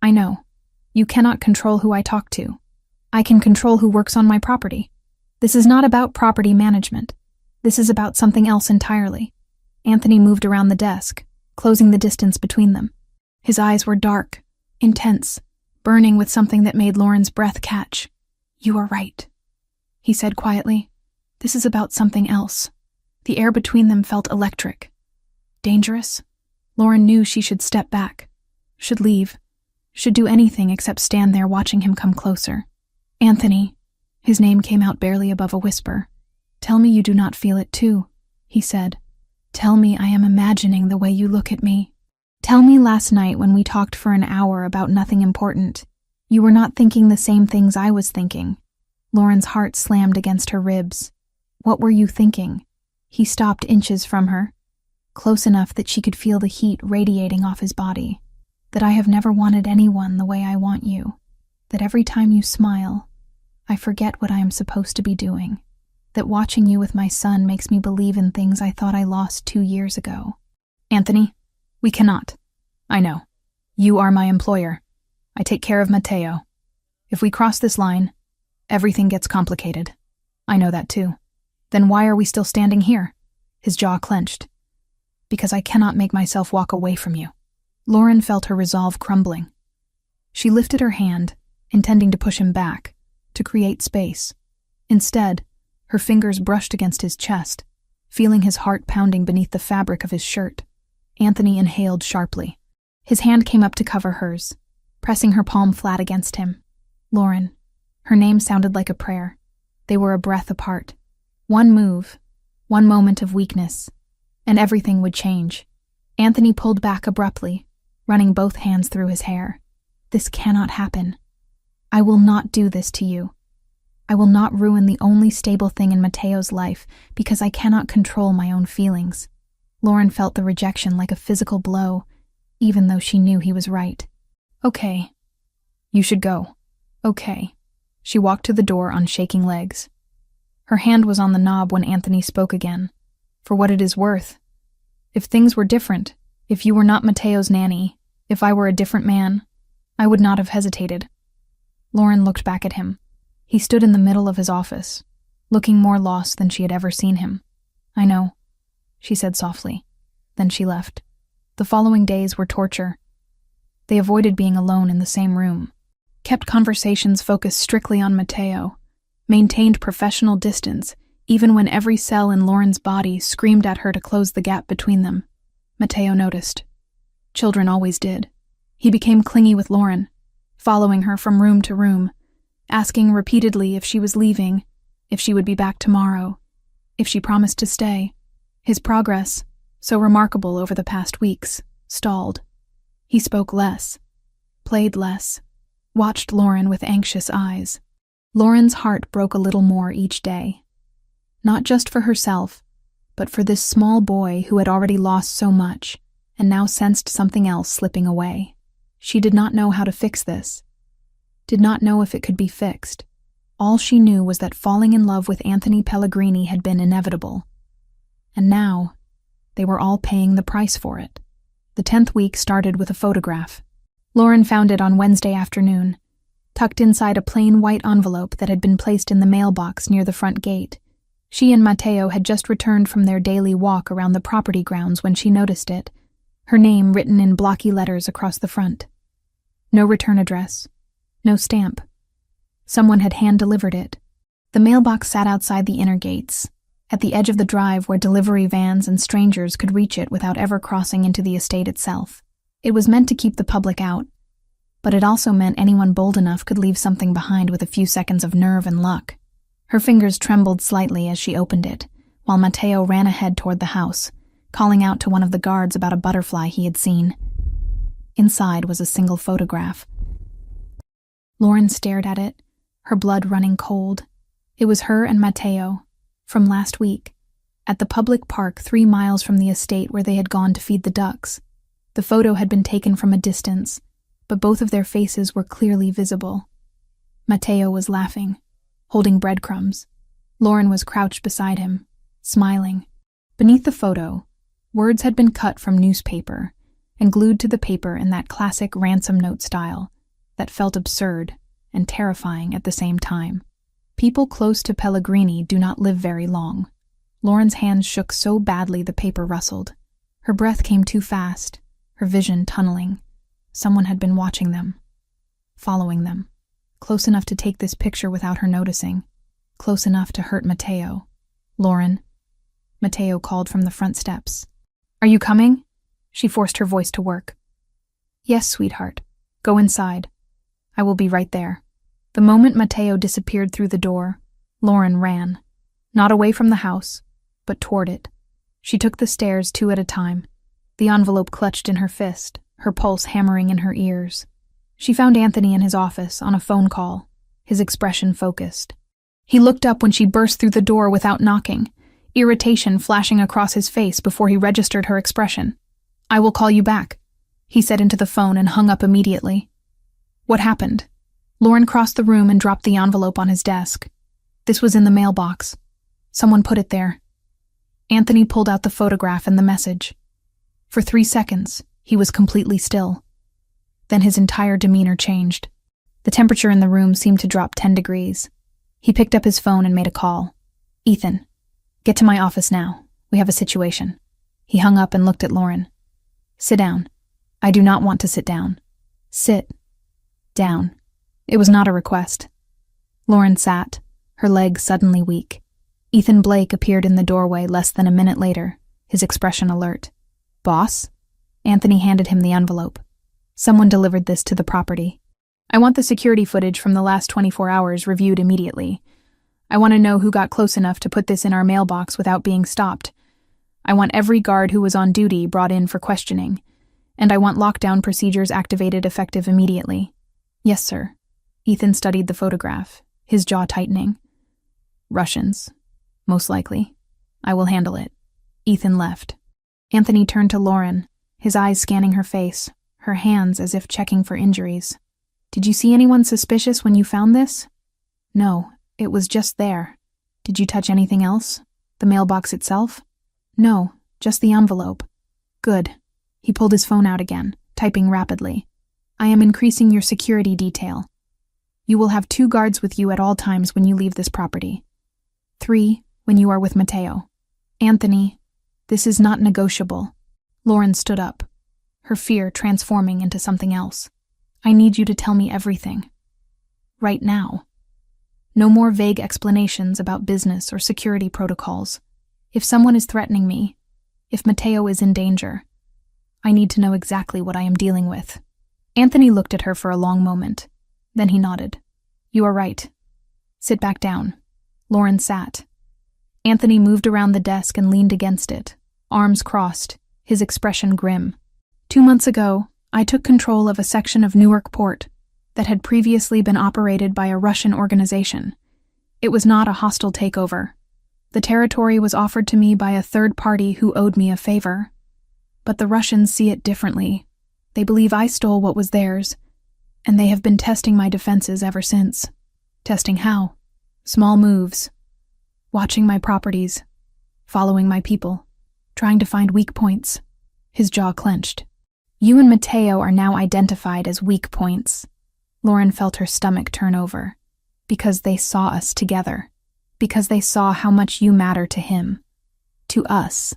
S1: I know. You cannot control who I talk to. I can control who works on my property. This is not about property management. This is about something else entirely. Anthony moved around the desk, closing the distance between them. His eyes were dark, intense, burning with something that made Lauren's breath catch. You are right, he said quietly. This is about something else. The air between them felt electric. Dangerous? Lauren knew she should step back, should leave, should do anything except stand there watching him come closer. Anthony, his name came out barely above a whisper. Tell me you do not feel it too, he said. Tell me I am imagining the way you look at me. Tell me last night when we talked for an hour about nothing important, you were not thinking the same things I was thinking. Lauren's heart slammed against her ribs. What were you thinking? He stopped inches from her, close enough that she could feel the heat radiating off his body. That I have never wanted anyone the way I want you. That every time you smile, I forget what I am supposed to be doing. That watching you with my son makes me believe in things I thought I lost 2 years ago. Anthony, we cannot. I know. You are my employer. I take care of Mateo. If we cross this line, everything gets complicated. I know that too. Then why are we still standing here? His jaw clenched. Because I cannot make myself walk away from you. Lauren felt her resolve crumbling. She lifted her hand, intending to push him back, to create space. Instead, her fingers brushed against his chest, feeling his heart pounding beneath the fabric of his shirt. Anthony inhaled sharply. His hand came up to cover hers, pressing her palm flat against him. Lauren. Her name sounded like a prayer. They were a breath apart. One move, one moment of weakness, and everything would change. Anthony pulled back abruptly, running both hands through his hair. This cannot happen. I will not do this to you. I will not ruin the only stable thing in Mateo's life because I cannot control my own feelings. Lauren felt the rejection like a physical blow, even though she knew he was right. Okay. You should go. Okay. She walked to the door on shaking legs. Her hand was on the knob when Anthony spoke again. For what it is worth. If things were different, if you were not Mateo's nanny, if I were a different man, I would not have hesitated. Lauren looked back at him. He stood in the middle of his office, looking more lost than she had ever seen him. I know, she said softly. Then she left. The following days were torture. They avoided being alone in the same room, kept conversations focused strictly on Mateo, maintained professional distance, even when every cell in Lauren's body screamed at her to close the gap between them. Mateo noticed. Children always did. He became clingy with Lauren, following her from room to room, asking repeatedly if she was leaving, if she would be back tomorrow, if she promised to stay. His progress, so remarkable over the past weeks, stalled. He spoke less, played less, watched Lauren with anxious eyes. Lauren's heart broke a little more each day. Not just for herself, but for this small boy who had already lost so much and now sensed something else slipping away. She did not know how to fix this, did not know if it could be fixed. All she knew was that falling in love with Anthony Pellegrini had been inevitable. And now, they were all paying the price for it. The 10th week started with a photograph. Lauren found it on Wednesday afternoon, tucked inside a plain white envelope that had been placed in the mailbox near the front gate. She and Mateo had just returned from their daily walk around the property grounds when she noticed it, her name written in blocky letters across the front. No return address. No stamp. Someone had hand-delivered it. The mailbox sat outside the inner gates, at the edge of the drive where delivery vans and strangers could reach it without ever crossing into the estate itself. It was meant to keep the public out, but it also meant anyone bold enough could leave something behind with a few seconds of nerve and luck. Her fingers trembled slightly as she opened it, while Mateo ran ahead toward the house, calling out to one of the guards about a butterfly he had seen. Inside was a single photograph. Lauren stared at it, her blood running cold. It was her and Mateo, from last week, at the public park 3 miles from the estate where they had gone to feed the ducks. The photo had been taken from a distance, but both of their faces were clearly visible. Mateo was laughing, holding breadcrumbs. Lauren was crouched beside him, smiling. Beneath the photo, words had been cut from newspaper and glued to the paper in that classic ransom note style that felt absurd and terrifying at the same time. People close to Pellegrini do not live very long. Lauren's hands shook so badly the paper rustled. Her breath came too fast, her vision tunneling. Someone had been watching them, following them, close enough to take this picture without her noticing, close enough to hurt Mateo. Lauren. Mateo called from the front steps. Are you coming? She forced her voice to work. Yes, sweetheart. Go inside. I will be right there. The moment Mateo disappeared through the door, Lauren ran, not away from the house, but toward it. She took the stairs 2 at a time, the envelope clutched in her fist, her pulse hammering in her ears. She found Anthony in his office on a phone call, his expression focused. He looked up when she burst through the door without knocking, irritation flashing across his face before he registered her expression. I will call you back, he said into the phone and hung up immediately. What happened? Lauren crossed the room and dropped the envelope on his desk. This was in the mailbox. Someone put it there. Anthony pulled out the photograph and the message. For 3 seconds, he was completely still. Then his entire demeanor changed. The temperature in the room seemed to drop 10 degrees. He picked up his phone and made a call. Ethan, get to my office now. We have a situation. He hung up and looked at Lauren. Sit down. I do not want to sit down. Sit down. It was not a request. Lauren sat, her legs suddenly weak. Ethan Blake appeared in the doorway less than a minute later, his expression alert. Boss? Anthony handed him the envelope. Someone delivered this to the property. I want the security footage from the last 24 hours reviewed immediately. I want to know who got close enough to put this in our mailbox without being stopped. I want every guard who was on duty brought in for questioning. And I want lockdown procedures activated effective immediately. Yes, sir. Ethan studied the photograph, his jaw tightening. Russians. Most likely. I will handle it. Ethan left. Anthony turned to Lauren, his eyes scanning her face, her hands as if checking for injuries. Did you see anyone suspicious when you found this? No, it was just there. Did you touch anything else? The mailbox itself? No, just the envelope. Good. He pulled his phone out again, typing rapidly. I am increasing your security detail. You will have 2 guards with you at all times when you leave this property. 3 when you are with Mateo. Anthony, this is not negotiable. Lauren stood up, her fear transforming into something else. I need you to tell me everything. Right now. No more vague explanations about business or security protocols. If someone is threatening me, if Mateo is in danger, I need to know exactly what I am dealing with. Anthony looked at her for a long moment. Then he nodded. You are right. Sit back down. Lauren sat. Anthony moved around the desk and leaned against it, arms crossed, his expression grim. 2 months ago, I took control of a section of Newark Port that had previously been operated by a Russian organization. It was not a hostile takeover. The territory was offered to me by a third party who owed me a favor. But the Russians see it differently. They believe I stole what was theirs, and they have been testing my defenses ever since. Testing how? Small moves. Watching my properties. Following my people. Trying to find weak points. His jaw clenched. You and Mateo are now identified as weak points. Lauren felt her stomach turn over. Because they saw us together. Because they saw how much you matter to him. To us.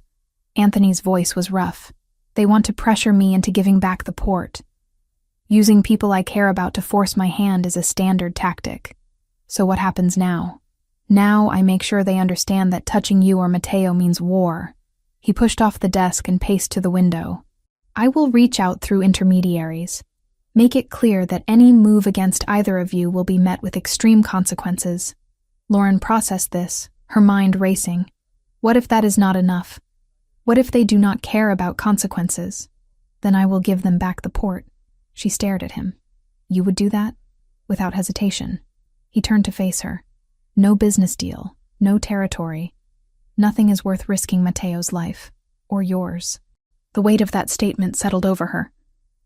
S1: Anthony's voice was rough. They want to pressure me into giving back the port. Using people I care about to force my hand is a standard tactic. So what happens now? Now I make sure they understand that touching you or Mateo means war. He pushed off the desk and paced to the window. I will reach out through intermediaries. Make it clear that any move against either of you will be met with extreme consequences. Lauren processed this, her mind racing. What if that is not enough? What if they do not care about consequences? Then I will give them back the port. She stared at him. You would do that? Without hesitation. He turned to face her. No business deal, no territory. Nothing is worth risking Mateo's life, or yours. The weight of that statement settled over her.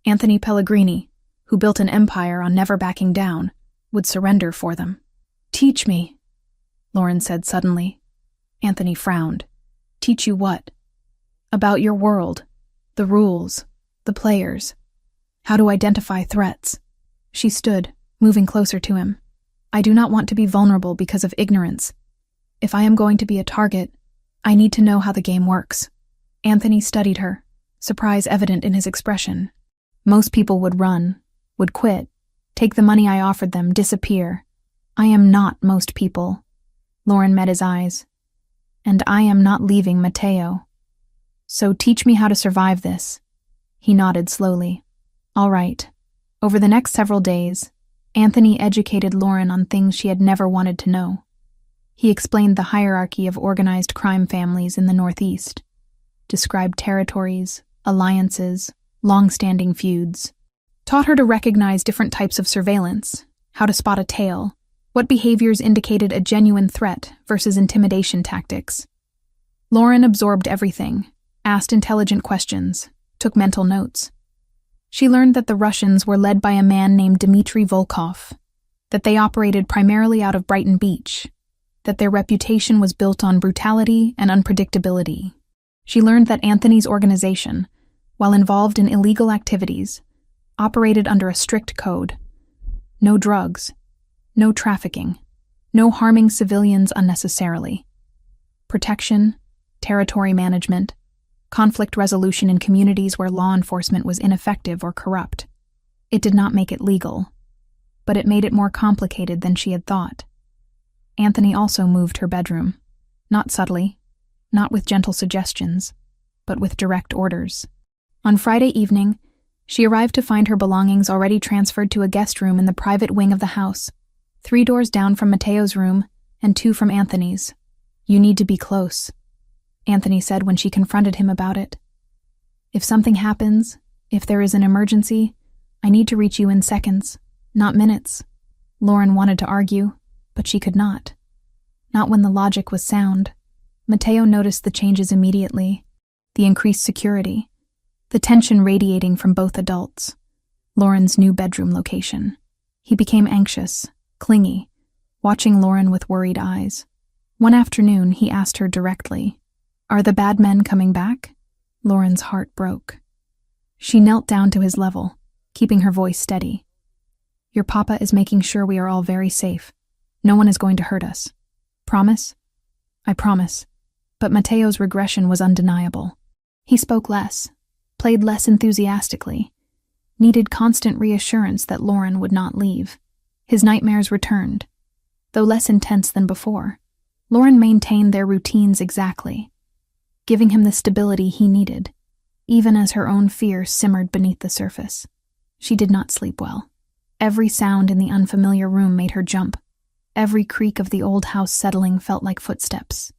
S1: Anthony Pellegrini, who built an empire on never backing down, would surrender for them. Teach me, Lauren said suddenly. Anthony frowned. Teach you what? About your world, the rules, the players, how to identify threats. She stood, moving closer to him. I do not want to be vulnerable because of ignorance. If I am going to be a target, I need to know how the game works. Anthony studied her, surprise evident in his expression. Most people would run, would quit, take the money I offered them, disappear. I am not most people. Lauren met his eyes. And I am not leaving Mateo. So teach me how to survive this. He nodded slowly. All right. Over the next several days, Anthony educated Lauren on things she had never wanted to know. He explained the hierarchy of organized crime families in the Northeast, described territories, alliances, long-standing feuds, taught her to recognize different types of surveillance, how to spot a tail, what behaviors indicated a genuine threat versus intimidation tactics. Lauren absorbed everything, asked intelligent questions, took mental notes. She learned that the Russians were led by a man named Dmitry Volkov, that they operated primarily out of Brighton Beach, that their reputation was built on brutality and unpredictability. She learned that Anthony's organization, while involved in illegal activities, operated under a strict code. No drugs, no trafficking, no harming civilians unnecessarily. Protection, territory management, conflict resolution in communities where law enforcement was ineffective or corrupt. It did not make it legal, but it made it more complicated than she had thought. Anthony also moved her bedroom, not subtly, not with gentle suggestions, but with direct orders. On Friday evening, She arrived to find her belongings already transferred to a guest room in the private wing of the house, 3 doors down from Mateo's room and 2 from Anthony's. "You need to be close," Anthony said when she confronted him about it. "If something happens, if there is an emergency, I need to reach you in seconds, not minutes." Lauren wanted to argue, but she could not. Not when the logic was sound. Mateo noticed the changes immediately, the increased security, the tension radiating from both adults, Lauren's new bedroom location. He became anxious, clingy, watching Lauren with worried eyes. One afternoon, he asked her directly, "Are the bad men coming back?" Lauren's heart broke. She knelt down to his level, keeping her voice steady. "Your papa is making sure we are all very safe. No one is going to hurt us. Promise?" "I promise." But Mateo's regression was undeniable. He spoke less, played less enthusiastically, needed constant reassurance that Lauren would not leave. His nightmares returned, though less intense than before. Lauren maintained their routines exactly, giving him the stability he needed, even as her own fear simmered beneath the surface. She did not sleep well. Every sound in the unfamiliar room made her jump. Every creak of the old house settling felt like footsteps.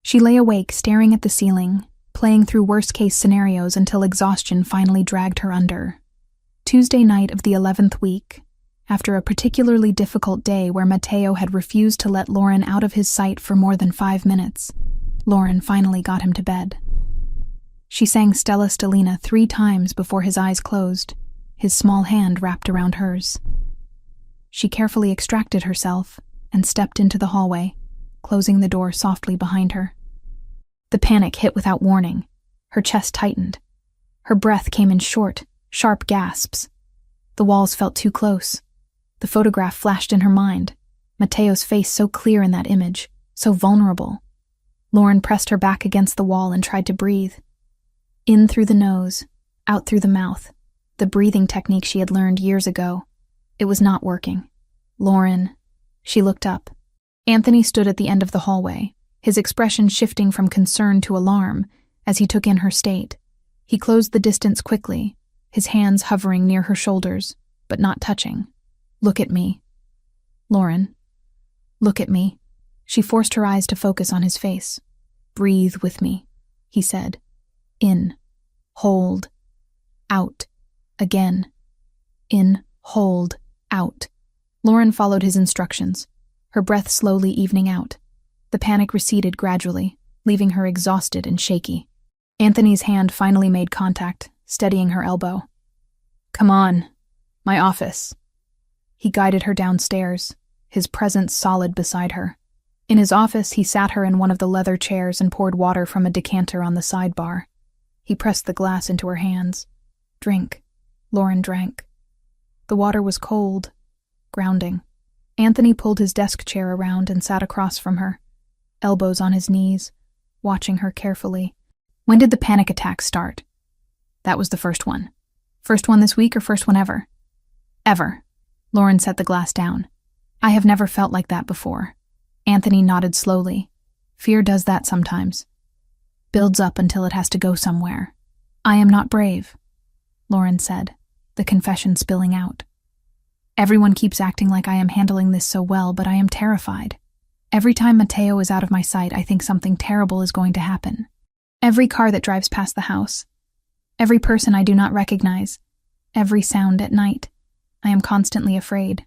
S1: She lay awake, staring at the ceiling, playing through worst-case scenarios until exhaustion finally dragged her under. Tuesday night of the 11th week, after a particularly difficult day where Mateo had refused to let Lauren out of his sight for more than 5 minutes, Lauren finally got him to bed. She sang Stella Stellina 3 times before his eyes closed, his small hand wrapped around hers. She carefully extracted herself and stepped into the hallway, closing the door softly behind her. The panic hit without warning. Her chest tightened. Her breath came in short, sharp gasps. The walls felt too close. The photograph flashed in her mind, Mateo's face so clear in that image, so vulnerable. Lauren pressed her back against the wall and tried to breathe. In through the nose, out through the mouth, the breathing technique she had learned years ago. It was not working. "Lauren." She looked up. Anthony stood at the end of the hallway, his expression shifting from concern to alarm as he took in her state. He closed the distance quickly, his hands hovering near her shoulders, but not touching. "Look at me." "Lauren, look at me." She forced her eyes to focus on his face. "Breathe with me," he said. "In, hold, out, again. In, hold, out." Lauren followed his instructions, her breath slowly evening out. The panic receded gradually, leaving her exhausted and shaky. Anthony's hand finally made contact, steadying her elbow. "Come on, my office." He guided her downstairs, his presence solid beside her. In his office, he sat her in one of the leather chairs and poured water from a decanter on the sidebar. He pressed the glass into her hands. "Drink." Lauren drank. The water was cold, grounding. Anthony pulled his desk chair around and sat across from her, elbows on his knees, watching her carefully. "When did the panic attack start?" "That was the first one." "First one this week or first one ever?" "Ever." Lauren set the glass down. "I have never felt like that before." Anthony nodded slowly. "Fear does that sometimes. Builds up until it has to go somewhere." "I am not brave," Lauren said, the confession spilling out. "Everyone keeps acting like I am handling this so well, but I am terrified. Every time Mateo is out of my sight, I think something terrible is going to happen. Every car that drives past the house, every person I do not recognize, every sound at night. I am constantly afraid.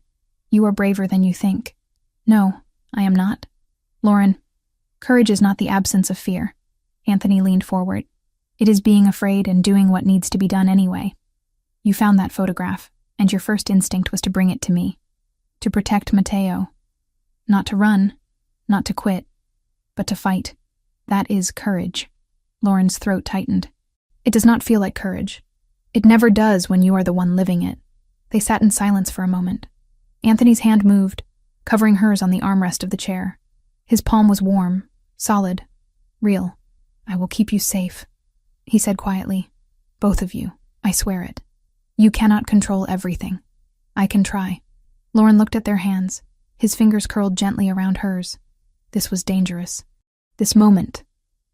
S1: You are braver than you think." "No, I am not." "Lauren, courage is not the absence of fear." Anthony leaned forward. "It is being afraid and doing what needs to be done anyway. You found that photograph, and your first instinct was to bring it to me. To protect Mateo. Not to run, not to quit, but to fight. That is courage." Lauren's throat tightened. "It does not feel like courage. It never does when you are the one living it." They sat in silence for a moment. Anthony's hand moved, covering hers on the armrest of the chair. His palm was warm, solid, real. "I will keep you safe," he said quietly. "Both of you, I swear it. You cannot control everything. I can try." Lauren looked at their hands, his fingers curled gently around hers. This was dangerous. This moment,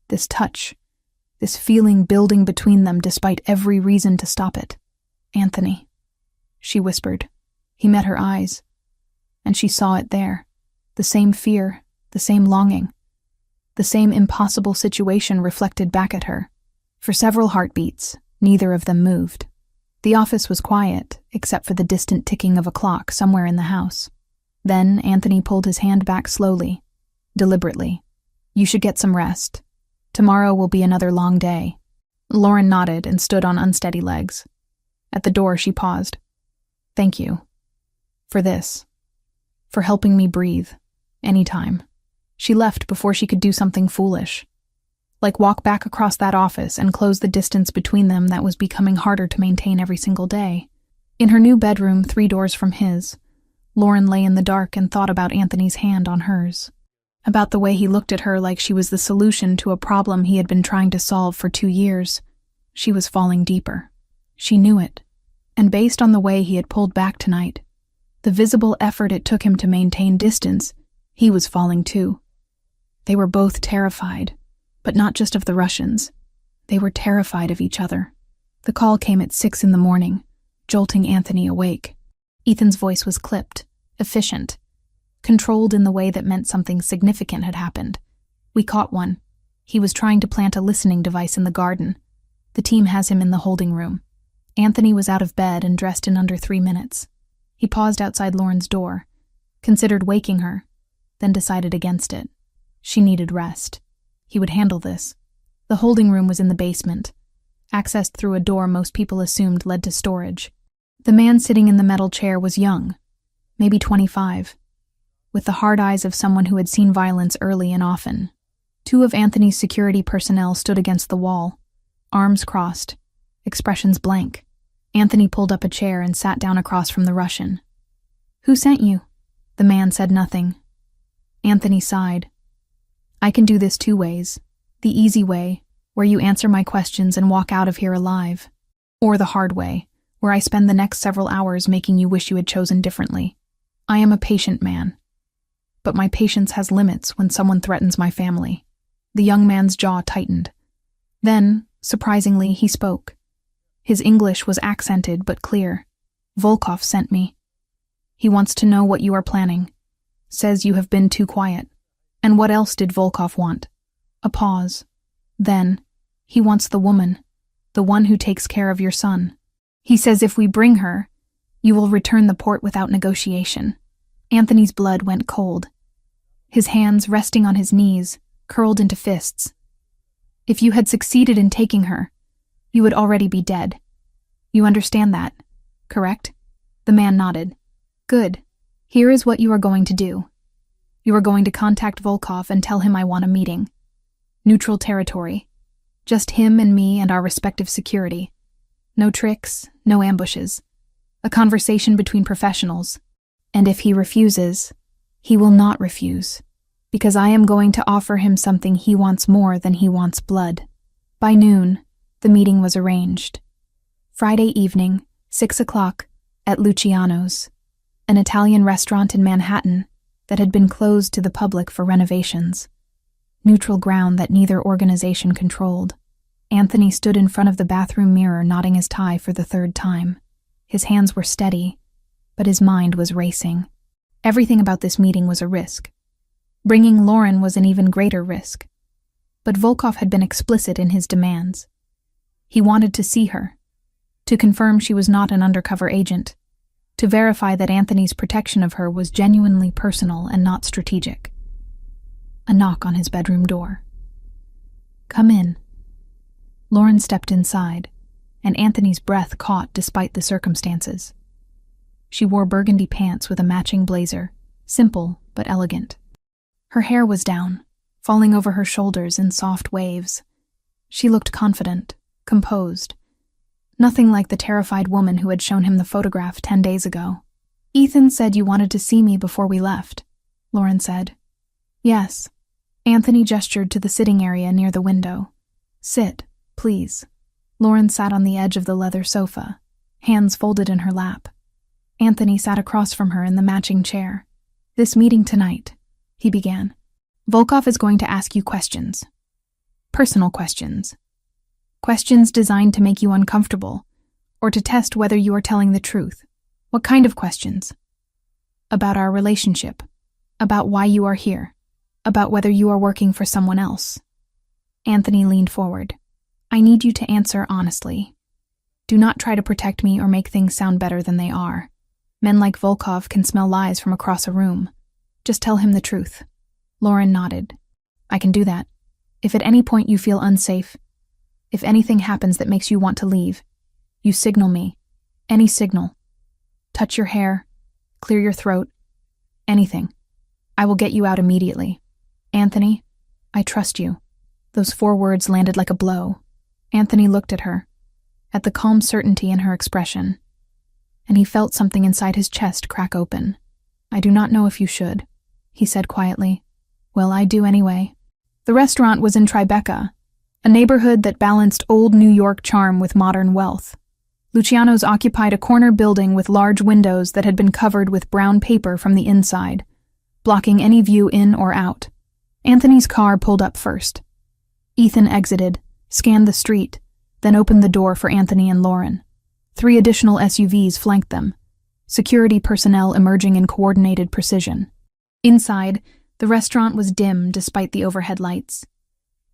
S1: this touch, this feeling building between them despite every reason to stop it. Anthony, she whispered. He met her eyes, and she saw it there. The same fear, the same longing, the same impossible situation reflected back at her. For several heartbeats, neither of them moved. The office was quiet, except for the distant ticking of a clock somewhere in the house. Then Anthony pulled his hand back slowly, deliberately. You should get some rest. Tomorrow will be another long day. Lauren nodded and stood on unsteady legs. At the door, she paused. Thank you. For this. For helping me breathe. Anytime. She left before she could do something foolish. Like walk back across that office and close the distance between them that was becoming harder to maintain every single day. In her new bedroom, 3 doors from his, Lauren lay in the dark and thought about Anthony's hand on hers. About the way he looked at her like she was the solution to a problem he had been trying to solve for 2 years. She was falling deeper. She knew it. And based on the way he had pulled back tonight, the visible effort it took him to maintain distance, he was falling too. They were both terrified, but not just of the Russians. They were terrified of each other. The call came at 6 a.m, jolting Anthony awake. Ethan's voice was clipped, efficient, controlled in the way that meant something significant had happened. We caught one. He was trying to plant a listening device in the garden. The team has him in the holding room. Anthony was out of bed and dressed in under 3 minutes. He paused outside Lauren's door, considered waking her, then decided against it. She needed rest. He would handle this. The holding room was in the basement, accessed through a door most people assumed led to storage. The man sitting in the metal chair was young, maybe 25, with the hard eyes of someone who had seen violence early and often. 2 of Anthony's security personnel stood against the wall, arms crossed, expressions blank. Anthony pulled up a chair and sat down across from the Russian. Who sent you? The man said nothing. Anthony sighed. I can do this 2 ways. The easy way, where you answer my questions and walk out of here alive. Or the hard way, where I spend the next several hours making you wish you had chosen differently. I am a patient man. But my patience has limits when someone threatens my family. The young man's jaw tightened. Then, surprisingly, he spoke. His English was accented but clear. Volkov sent me. He wants to know what you are planning. Says you have been too quiet. And what else did Volkov want? A pause. Then, he wants the woman, the one who takes care of your son. He says if we bring her, you will return the port without negotiation. Anthony's blood went cold. His hands, resting on his knees, curled into fists. If you had succeeded in taking her, you would already be dead. You understand that, correct? The man nodded. Good. Here is what you are going to do. You are going to contact Volkov and tell him I want a meeting. Neutral territory. Just him and me and our respective security. No tricks, no ambushes. A conversation between professionals. And if he refuses, he will not refuse, because I am going to offer him something he wants more than he wants blood. By noon, the meeting was arranged. Friday evening, 6 o'clock, at Luciano's, an Italian restaurant in Manhattan that had been closed to the public for renovations. Neutral ground that neither organization controlled. Anthony stood in front of the bathroom mirror knotting his tie for the 3rd time. His hands were steady, but his mind was racing. Everything about this meeting was a risk. Bringing Lauren was an even greater risk. But Volkov had been explicit in his demands. He wanted to see her, to confirm she was not an undercover agent, to verify that Anthony's protection of her was genuinely personal and not strategic. A knock on his bedroom door. Come in. Lauren stepped inside, and Anthony's breath caught despite the circumstances. She wore burgundy pants with a matching blazer, simple but elegant. Her hair was down, falling over her shoulders in soft waves. She looked confident, composed. Nothing like the terrified woman who had shown him the photograph 10 days ago. Ethan said you wanted to see me before we left, Lauren said. Yes. Anthony gestured to the sitting area near the window. Sit, please. Lauren sat on the edge of the leather sofa, hands folded in her lap. Anthony sat across from her in the matching chair. This meeting tonight, he began. Volkov is going to ask you questions. Personal questions. Questions designed to make you uncomfortable, or to test whether you are telling the truth? What kind of questions? About our relationship, about why you are here, about whether you are working for someone else. Anthony leaned forward. I need you to answer honestly. Do not try to protect me or make things sound better than they are. Men like Volkov can smell lies from across a room. Just tell him the truth. Lauren nodded. I can do that. If at any point you feel unsafe, if anything happens that makes you want to leave, you signal me. Any signal. Touch your hair, clear your throat, anything. I will get you out immediately. Anthony, I trust you. Those 4 words landed like a blow. Anthony looked at her, at the calm certainty in her expression, and he felt something inside his chest crack open. I do not know if you should, he said quietly. Well, I do anyway. The restaurant was in Tribeca, a neighborhood that balanced old New York charm with modern wealth. Luciano's occupied a corner building with large windows that had been covered with brown paper from the inside, blocking any view in or out. Anthony's car pulled up first. Ethan exited, scanned the street, then opened the door for Anthony and Lauren. 3 additional SUVs flanked them, security personnel emerging in coordinated precision. Inside, the restaurant was dim despite the overhead lights.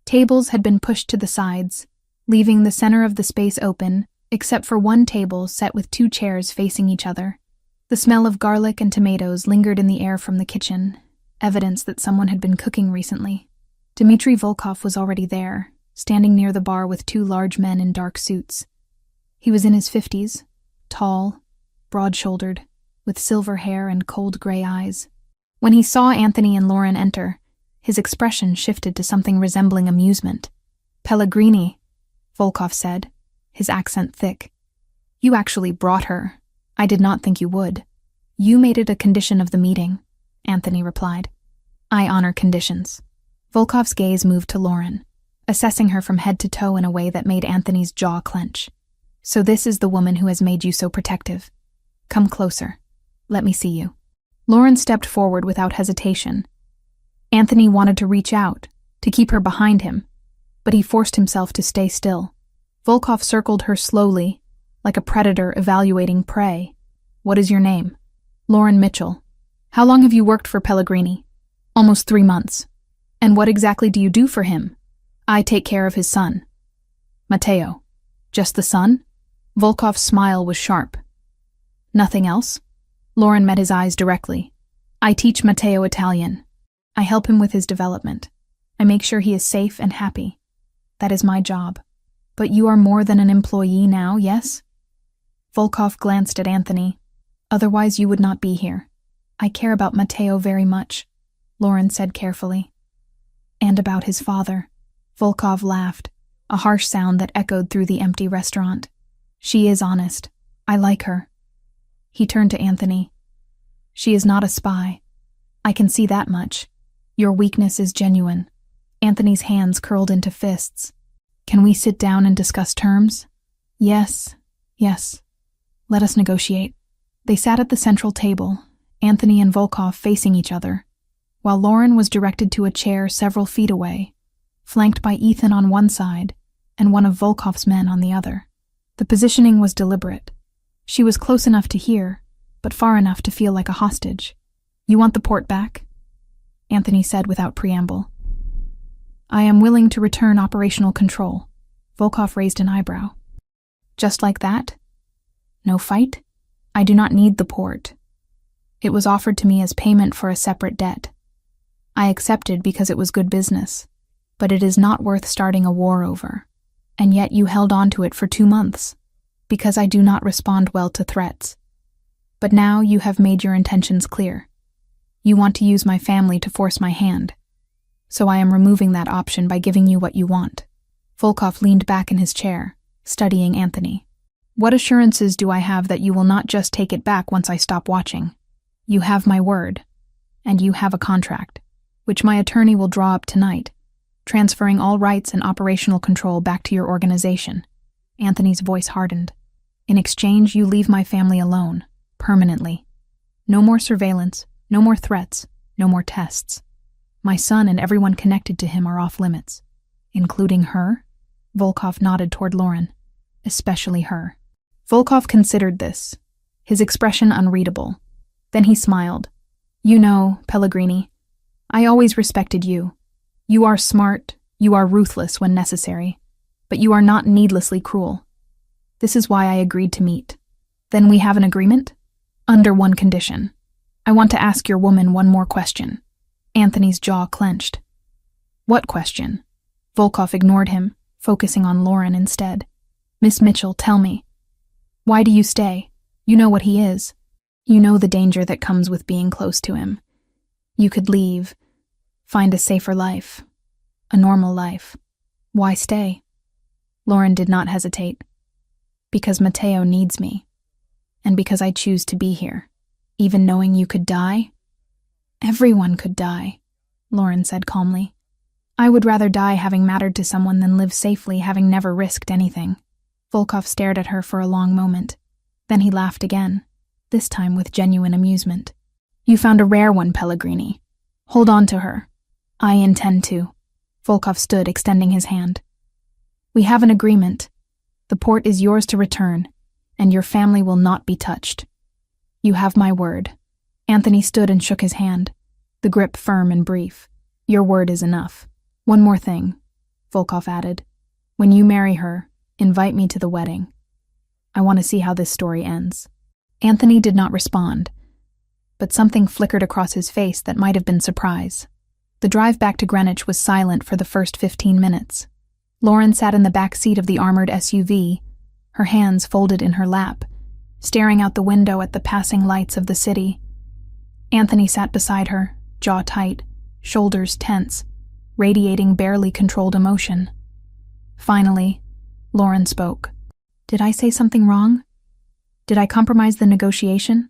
S1: Tables had been pushed to the sides, leaving the center of the space open, except for one table set with 2 chairs facing each other. The smell of garlic and tomatoes lingered in the air from the kitchen, evidence that someone had been cooking recently. Dmitry Volkov was already there, standing near the bar with 2 large men in dark suits. He was in his 50s, tall, broad-shouldered, with silver hair and cold gray eyes. When he saw Anthony and Lauren enter, his expression shifted to something resembling amusement. Pellegrini, Volkov said, his accent thick. You actually brought her. I did not think you would. You made it a condition of the meeting, Anthony replied. I honor conditions. Volkov's gaze moved to Lauren, assessing her from head to toe in a way that made Anthony's jaw clench. So this is the woman who has made you so protective. Come closer. Let me see you. Lauren stepped forward without hesitation. Anthony wanted to reach out, to keep her behind him, but he forced himself to stay still. Volkov circled her slowly, like a predator evaluating prey. What is your name? Lauren Mitchell. How long have you worked for Pellegrini? Almost 3 months. And what exactly do you do for him? I take care of his son. Matteo. Just the son? Volkov's smile was sharp. Nothing else? Lauren met his eyes directly. I teach Matteo Italian. I help him with his development. I make sure he is safe and happy. That is my job. But you are more than an employee now, yes? Volkov glanced at Anthony. Otherwise you would not be here. I care about Matteo very much, Lauren said carefully. And about his father. Volkov laughed, a harsh sound that echoed through the empty restaurant. She is honest. I like her. He turned to Anthony. She is not a spy. I can see that much. Your weakness is genuine. Anthony's hands curled into fists. Can we sit down and discuss terms? Yes. Let us negotiate. They sat at the central table, Anthony and Volkov facing each other, while Lauren was directed to a chair several feet away, flanked by Ethan on one side and one of Volkov's men on the other. The positioning was deliberate. She was close enough to hear, but far enough to feel like a hostage. You want the port back? Anthony said without preamble. I am willing to return operational control. Volkov raised an eyebrow. Just like that? No fight? I do not need the port. It was offered to me as payment for a separate debt. I accepted because it was good business, but it is not worth starting a war over. And yet you held on to it for 2 months, because I do not respond well to threats. But now you have made your intentions clear. You want to use my family to force my hand. So I am removing that option by giving you what you want. Volkov leaned back in his chair, studying Anthony. What assurances do I have that you will not just take it back once I stop watching? You have my word, and you have a contract, which my attorney will draw up tonight, transferring all rights and operational control back to your organization. Anthony's voice hardened. In exchange, you leave my family alone, permanently. No more surveillance, no more threats, no more tests. My son and everyone connected to him are off limits. Including her? Volkov nodded toward Lauren. Especially her. Volkov considered this, his expression unreadable. Then he smiled. You know, Pellegrini, I always respected you. You are smart, you are ruthless when necessary, but you are not needlessly cruel. This is why I agreed to meet. Then we have an agreement? Under one condition. I want to ask your woman one more question. Anthony's jaw clenched. What question? Volkov ignored him, focusing on Lauren instead. Miss Mitchell, tell me. Why do you stay? You know what he is. You know the danger that comes with being close to him. You could leave, find a safer life, a normal life. Why stay? Lauren did not hesitate. Because Matteo needs me, and because I choose to be here, even knowing you could die. Everyone could die, Lauren said calmly. I would rather die having mattered to someone than live safely having never risked anything. Volkov stared at her for a long moment. Then he laughed again, this time with genuine amusement. You found a rare one, Pellegrini. Hold on to her. I intend to. Volkov stood, extending his hand. We have an agreement. The port is yours to return, and your family will not be touched. You have my word. Anthony stood and shook his hand, the grip firm and brief. Your word is enough. One more thing, Volkov added. When you marry her, invite me to the wedding. I want to see how this story ends. Anthony did not respond, but something flickered across his face that might have been surprise. The drive back to Greenwich was silent for the first 15 minutes. Lauren sat in the back seat of the armored SUV, her hands folded in her lap, staring out the window at the passing lights of the city. Anthony sat beside her, jaw tight, shoulders tense, radiating barely controlled emotion. Finally, Lauren spoke. Did I say something wrong? Did I compromise the negotiation?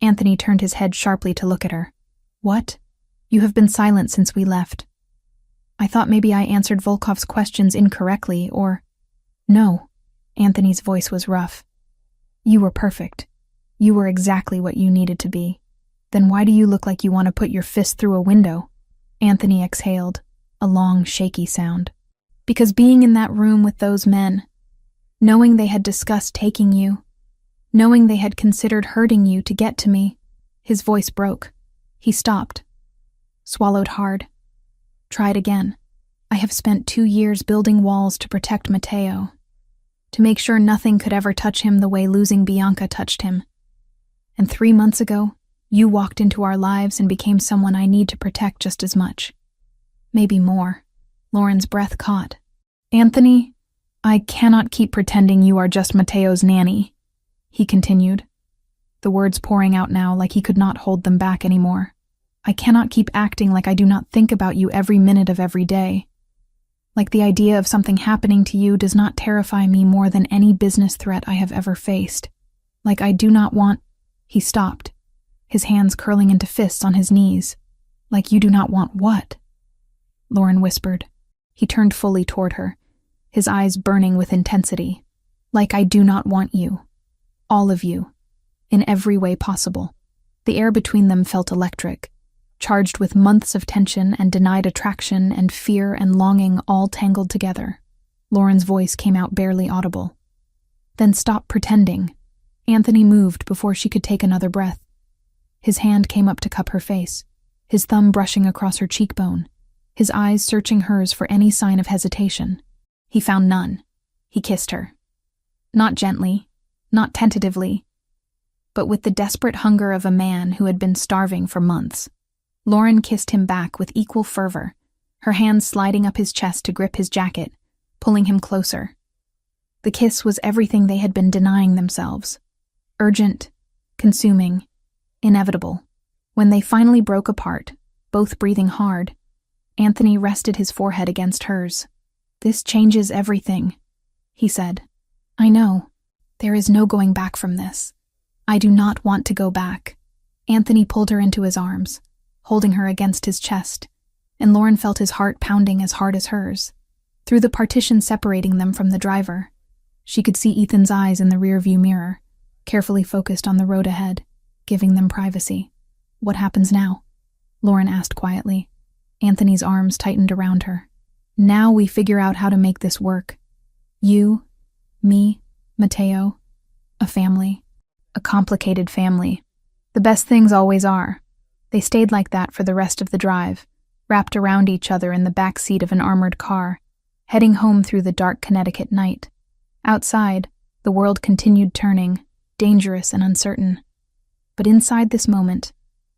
S1: Anthony turned his head sharply to look at her. What? You have been silent since we left. I thought maybe I answered Volkov's questions incorrectly, or... No. Anthony's voice was rough. You were perfect. You were exactly what you needed to be. Then why do you look like you want to put your fist through a window? Anthony exhaled, a long, shaky sound. Because being in that room with those men, knowing they had discussed taking you, knowing they had considered hurting you to get to me, his voice broke. He stopped, swallowed hard, tried again. I have spent 2 years building walls to protect Matteo, to make sure nothing could ever touch him the way losing Bianca touched him. And 3 months ago, you walked into our lives and became someone I need to protect just as much. Maybe more. Lauren's breath caught. Anthony, I cannot keep pretending you are just Matteo's nanny, he continued, the words pouring out now like he could not hold them back anymore. I cannot keep acting like I do not think about you every minute of every day. Like the idea of something happening to you does not terrify me more than any business threat I have ever faced. Like I do not want... He stopped, his hands curling into fists on his knees. Like you do not want what? Lauren whispered. He turned fully toward her, his eyes burning with intensity. Like I do not want you. All of you. In every way possible. The air between them felt electric, charged with months of tension and denied attraction and fear and longing all tangled together. Lauren's voice came out barely audible. Then stop pretending. Anthony moved before she could take another breath. His hand came up to cup her face, his thumb brushing across her cheekbone, his eyes searching hers for any sign of hesitation. He found none. He kissed her. Not gently, not tentatively, but with the desperate hunger of a man who had been starving for months. Lauren kissed him back with equal fervor, her hands sliding up his chest to grip his jacket, pulling him closer. The kiss was everything they had been denying themselves. Urgent, consuming, inevitable. When they finally broke apart, both breathing hard, Anthony rested his forehead against hers. This changes everything, he said. I know. There is no going back from this. I do not want to go back. Anthony pulled her into his arms, holding her against his chest, and Lauren felt his heart pounding as hard as hers. Through the partition separating them from the driver, she could see Ethan's eyes in the rearview mirror, carefully focused on the road ahead, giving them privacy. What happens now? Lauren asked quietly. Anthony's arms tightened around her. Now we figure out how to make this work. You, me, Matteo. A family. A complicated family. The best things always are. They stayed like that for the rest of the drive, wrapped around each other in the back seat of an armored car, heading home through the dark Connecticut night. Outside, the world continued turning, dangerous and uncertain. But inside this moment,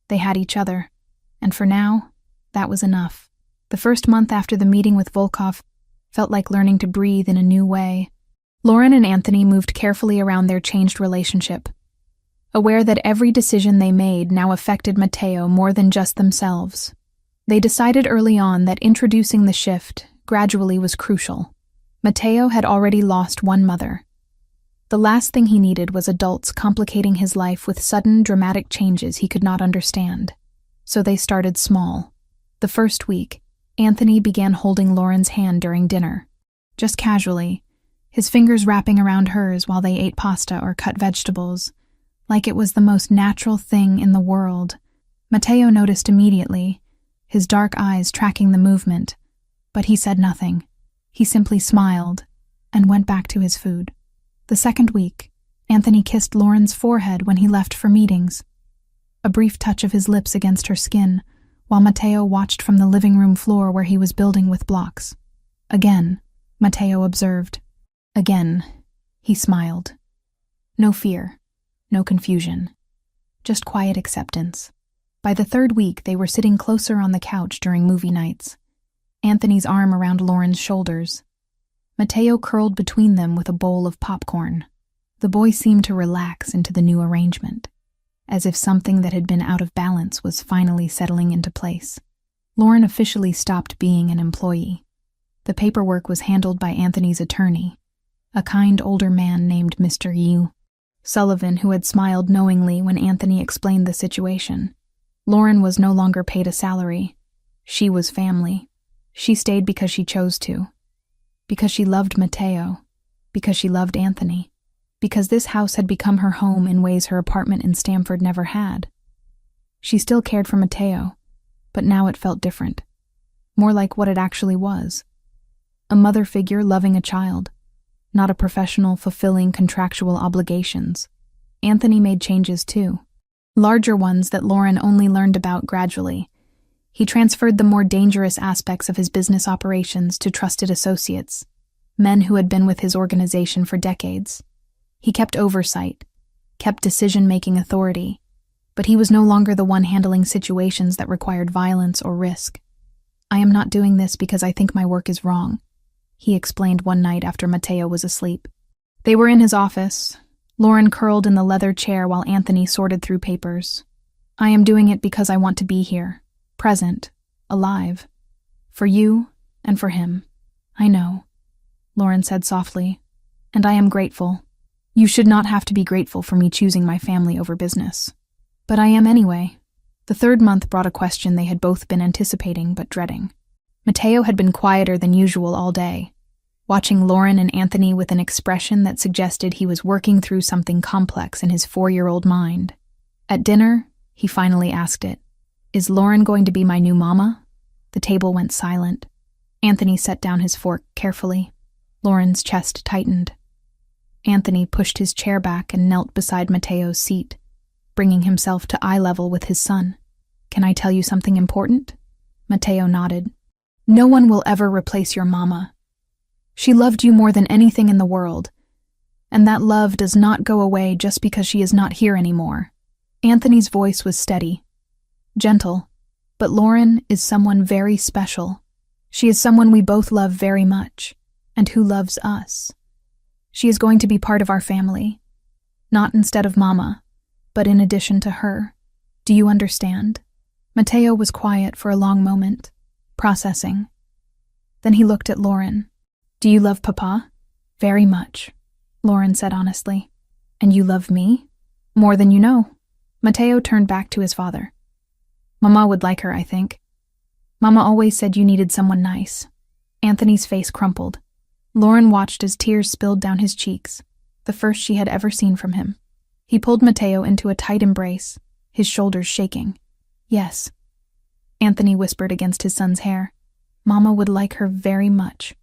S1: they had each other, and for now, that was enough. The first month after the meeting with Volkov felt like learning to breathe in a new way. Lauren and Anthony moved carefully around their changed relationship, aware that every decision they made now affected Matteo more than just themselves. They decided early on that introducing the shift gradually was crucial. Matteo had already lost one mother. The last thing he needed was adults complicating his life with sudden, dramatic changes he could not understand. So they started small. The first week, Anthony began holding Lauren's hand during dinner, just casually, his fingers wrapping around hers while they ate pasta or cut vegetables, like it was the most natural thing in the world. Matteo noticed immediately, his dark eyes tracking the movement, but he said nothing. He simply smiled and went back to his food. The second week, Anthony kissed Lauren's forehead when he left for meetings, a brief touch of his lips against her skin, while Matteo watched from the living room floor where he was building with blocks. Again, Matteo observed. Again, he smiled. No fear, no confusion, just quiet acceptance. By the third week, they were sitting closer on the couch during movie nights, Anthony's arm around Lauren's shoulders. Matteo curled between them with a bowl of popcorn. The boy seemed to relax into the new arrangement, as if something that had been out of balance was finally settling into place. Lauren officially stopped being an employee. The paperwork was handled by Anthony's attorney, a kind older man named Mr. Yu Sullivan, who had smiled knowingly when Anthony explained the situation. Lauren was no longer paid a salary. She was family. She stayed because she chose to. Because she loved Matteo. Because she loved Anthony. Because this house had become her home in ways her apartment in Stamford never had. She still cared for Matteo, but now it felt different. More like what it actually was. A mother figure loving a child, not a professional fulfilling contractual obligations. Anthony made changes too. Larger ones that Lauren only learned about gradually. He transferred the more dangerous aspects of his business operations to trusted associates, men who had been with his organization for decades. He kept oversight, kept decision-making authority, but he was no longer the one handling situations that required violence or risk. "I am not doing this because I think my work is wrong," he explained one night after Matteo was asleep. They were in his office, Lauren curled in the leather chair while Anthony sorted through papers. "I am doing it because I want to be here, present, alive, for you and for him." "I know," Lauren said softly, "and I am grateful. You should not have to be grateful for me choosing my family over business. But I am anyway." The third month brought a question they had both been anticipating but dreading. Matteo had been quieter than usual all day, watching Lauren and Anthony with an expression that suggested he was working through something complex in his 4-year-old mind. At dinner, he finally asked it. "Is Lauren going to be my new mama?" The table went silent. Anthony set down his fork carefully. Lauren's chest tightened. Anthony pushed his chair back and knelt beside Matteo's seat, bringing himself to eye level with his son. "Can I tell you something important?" Matteo nodded. "No one will ever replace your mama. She loved you more than anything in the world, and that love does not go away just because she is not here anymore." Anthony's voice was steady, gentle, but Lauren is someone very special. She is someone we both love very much, and who loves us. She is going to be part of our family, not instead of Mama, but in addition to her. Do you understand? Matteo was quiet for a long moment, processing. Then he looked at Lauren. Do you love Papa? Very much, Lauren said honestly. And you love me? More than you know. Matteo turned back to his father. Mama would like her, I think. Mama always said you needed someone nice. Anthony's face crumpled. Lauren watched as tears spilled down his cheeks, the first she had ever seen from him. He pulled Matteo into a tight embrace, his shoulders shaking. Yes, Anthony whispered against his son's hair. Mama would like her very much.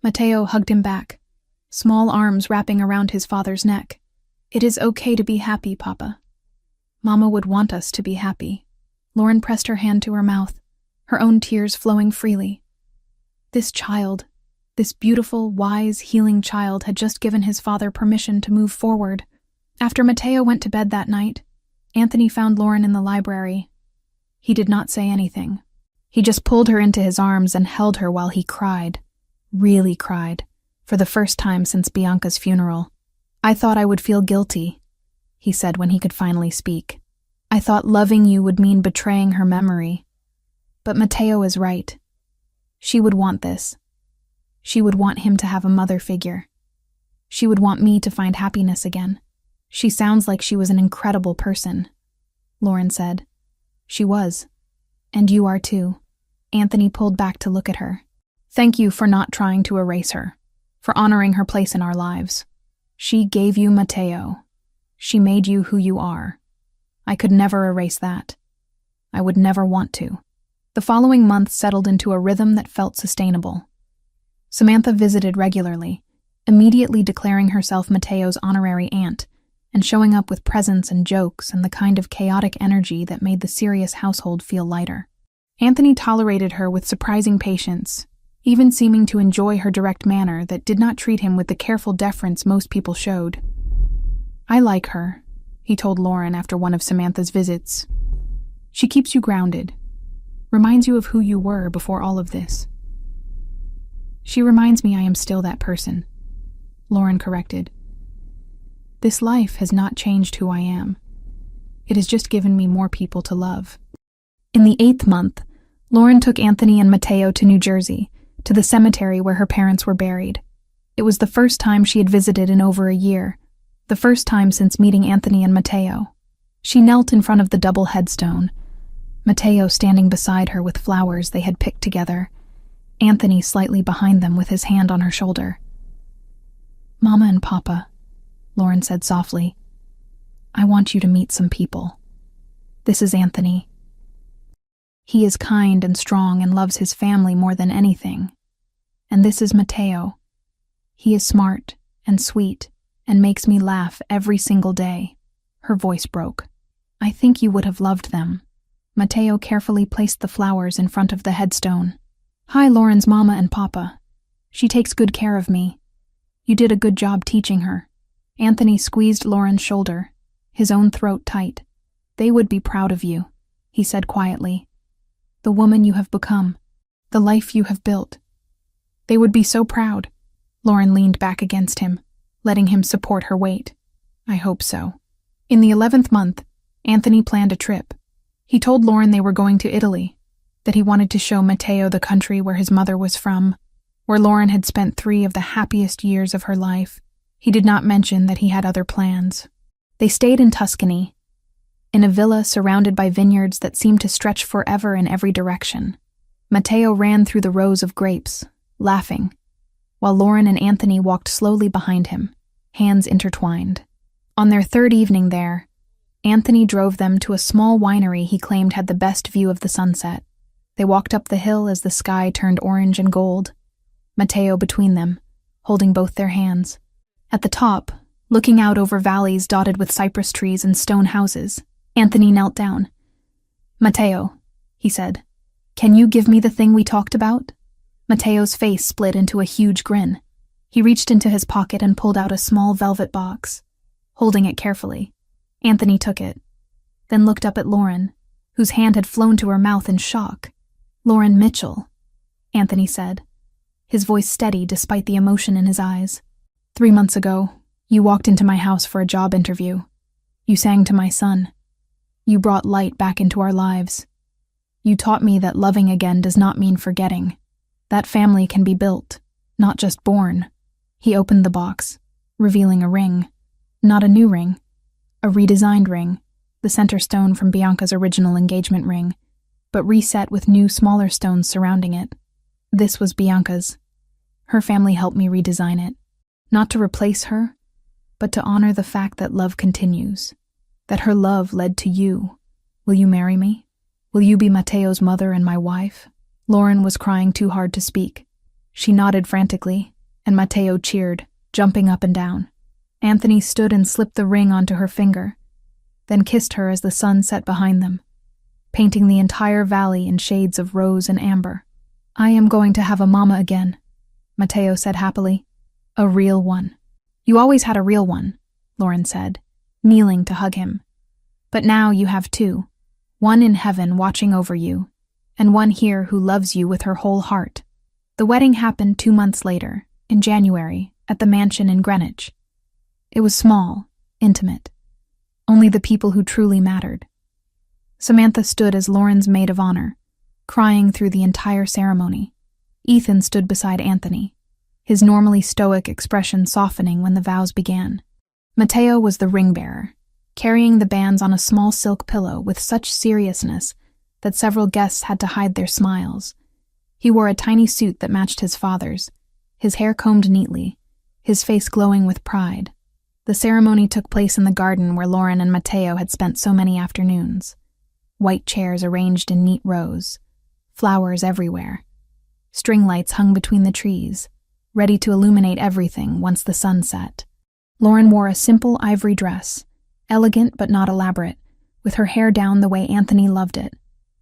S1: Matteo hugged him back, small arms wrapping around his father's neck. It is okay to be happy, Papa. Mama would want us to be happy. Lauren pressed her hand to her mouth, her own tears flowing freely. This child, this beautiful, wise, healing child had just given his father permission to move forward. After Mateo went to bed that night, Anthony found Lauren in the library. He did not say anything. He just pulled her into his arms and held her while he cried, really cried, for the first time since Bianca's funeral. I thought I would feel guilty, he said when he could finally speak. I thought loving you would mean betraying her memory. But Mateo is right. She would want this. She would want him to have a mother figure. She would want me to find happiness again. She sounds like she was an incredible person, Lauren said. She was. And you are too. Anthony pulled back to look at her. Thank you for not trying to erase her, for honoring her place in our lives. She gave you Mateo. She made you who you are. I could never erase that. I would never want to. The following month settled into a rhythm that felt sustainable. Samantha visited regularly, immediately declaring herself Mateo's honorary aunt, and showing up with presents and jokes and the kind of chaotic energy that made the serious household feel lighter. Anthony tolerated her with surprising patience, even seeming to enjoy her direct manner that did not treat him with the careful deference most people showed. I like her, he told Lauren after one of Samantha's visits. She keeps you grounded, reminds you of who you were before all of this. She reminds me I am still that person, Lauren corrected. This life has not changed who I am. It has just given me more people to love. In the 8th month, Lauren took Anthony and Mateo to New Jersey, to the cemetery where her parents were buried. It was the first time she had visited in over a year, the first time since meeting Anthony and Mateo. She knelt in front of the double headstone, Mateo standing beside her with flowers they had picked together, Anthony slightly behind them with his hand on her shoulder. Mama and Papa, Lauren said softly, I want you to meet some people. This is Anthony. He is kind and strong and loves his family more than anything. And this is Mateo. He is smart and sweet and makes me laugh every single day. Her voice broke. I think you would have loved them. Mateo carefully placed the flowers in front of the headstone. Hi, Lauren's mama and papa. She takes good care of me. You did a good job teaching her. Anthony squeezed Lauren's shoulder, his own throat tight. They would be proud of you, he said quietly. The woman you have become, the life you have built. They would be so proud. Lauren leaned back against him, letting him support her weight. I hope so. In the 11th month, Anthony planned a trip. He told Lauren they were going to Italy, that he wanted to show Mateo the country where his mother was from, where Lauren had spent 3 of the happiest years of her life. He did not mention that he had other plans. They stayed in Tuscany, in a villa surrounded by vineyards that seemed to stretch forever in every direction. Mateo ran through the rows of grapes, laughing, while Lauren and Anthony walked slowly behind him, hands intertwined. On their 3rd evening there, Anthony drove them to a small winery he claimed had the best view of the sunset. They walked up the hill as the sky turned orange and gold, Mateo between them, holding both their hands. At the top, looking out over valleys dotted with cypress trees and stone houses, Anthony knelt down. Mateo, he said, can you give me the thing we talked about? Mateo's face split into a huge grin. He reached into his pocket and pulled out a small velvet box, holding it carefully. Anthony took it, then looked up at Lauren, whose hand had flown to her mouth in shock. Lauren Mitchell, Anthony said, his voice steady despite the emotion in his eyes. 3 months ago, you walked into my house for a job interview. You sang to my son. You brought light back into our lives. You taught me that loving again does not mean forgetting. That family can be built, not just born. He opened the box, revealing a ring. Not a new ring, a redesigned ring, the center stone from Bianca's original engagement ring, but reset with new, smaller stones surrounding it. This was Bianca's. Her family helped me redesign it, not to replace her, but to honor the fact that love continues, that her love led to you. Will you marry me? Will you be Mateo's mother and my wife? Lauren was crying too hard to speak. She nodded frantically, and Mateo cheered, jumping up and down. Anthony stood and slipped the ring onto her finger, then kissed her as the sun set behind them, painting the entire valley in shades of rose and amber. "I am going to have a mama again," Mateo said happily. "A real one." "You always had a real one," Lauren said, kneeling to hug him. "But now you have two, one in heaven watching over you, and one here who loves you with her whole heart." The wedding happened 2 months later, in January, at the mansion in Greenwich. It was small, intimate. Only the people who truly mattered. Samantha stood as Lauren's maid of honor, crying through the entire ceremony. Ethan stood beside Anthony, his normally stoic expression softening when the vows began. Mateo was the ring-bearer, carrying the bands on a small silk pillow with such seriousness that several guests had to hide their smiles. He wore a tiny suit that matched his father's, his hair combed neatly, his face glowing with pride. The ceremony took place in the garden where Lauren and Mateo had spent so many afternoons. White chairs arranged in neat rows, flowers everywhere. String lights hung between the trees, ready to illuminate everything once the sun set. Lauren wore a simple ivory dress, elegant but not elaborate, with her hair down the way Anthony loved it.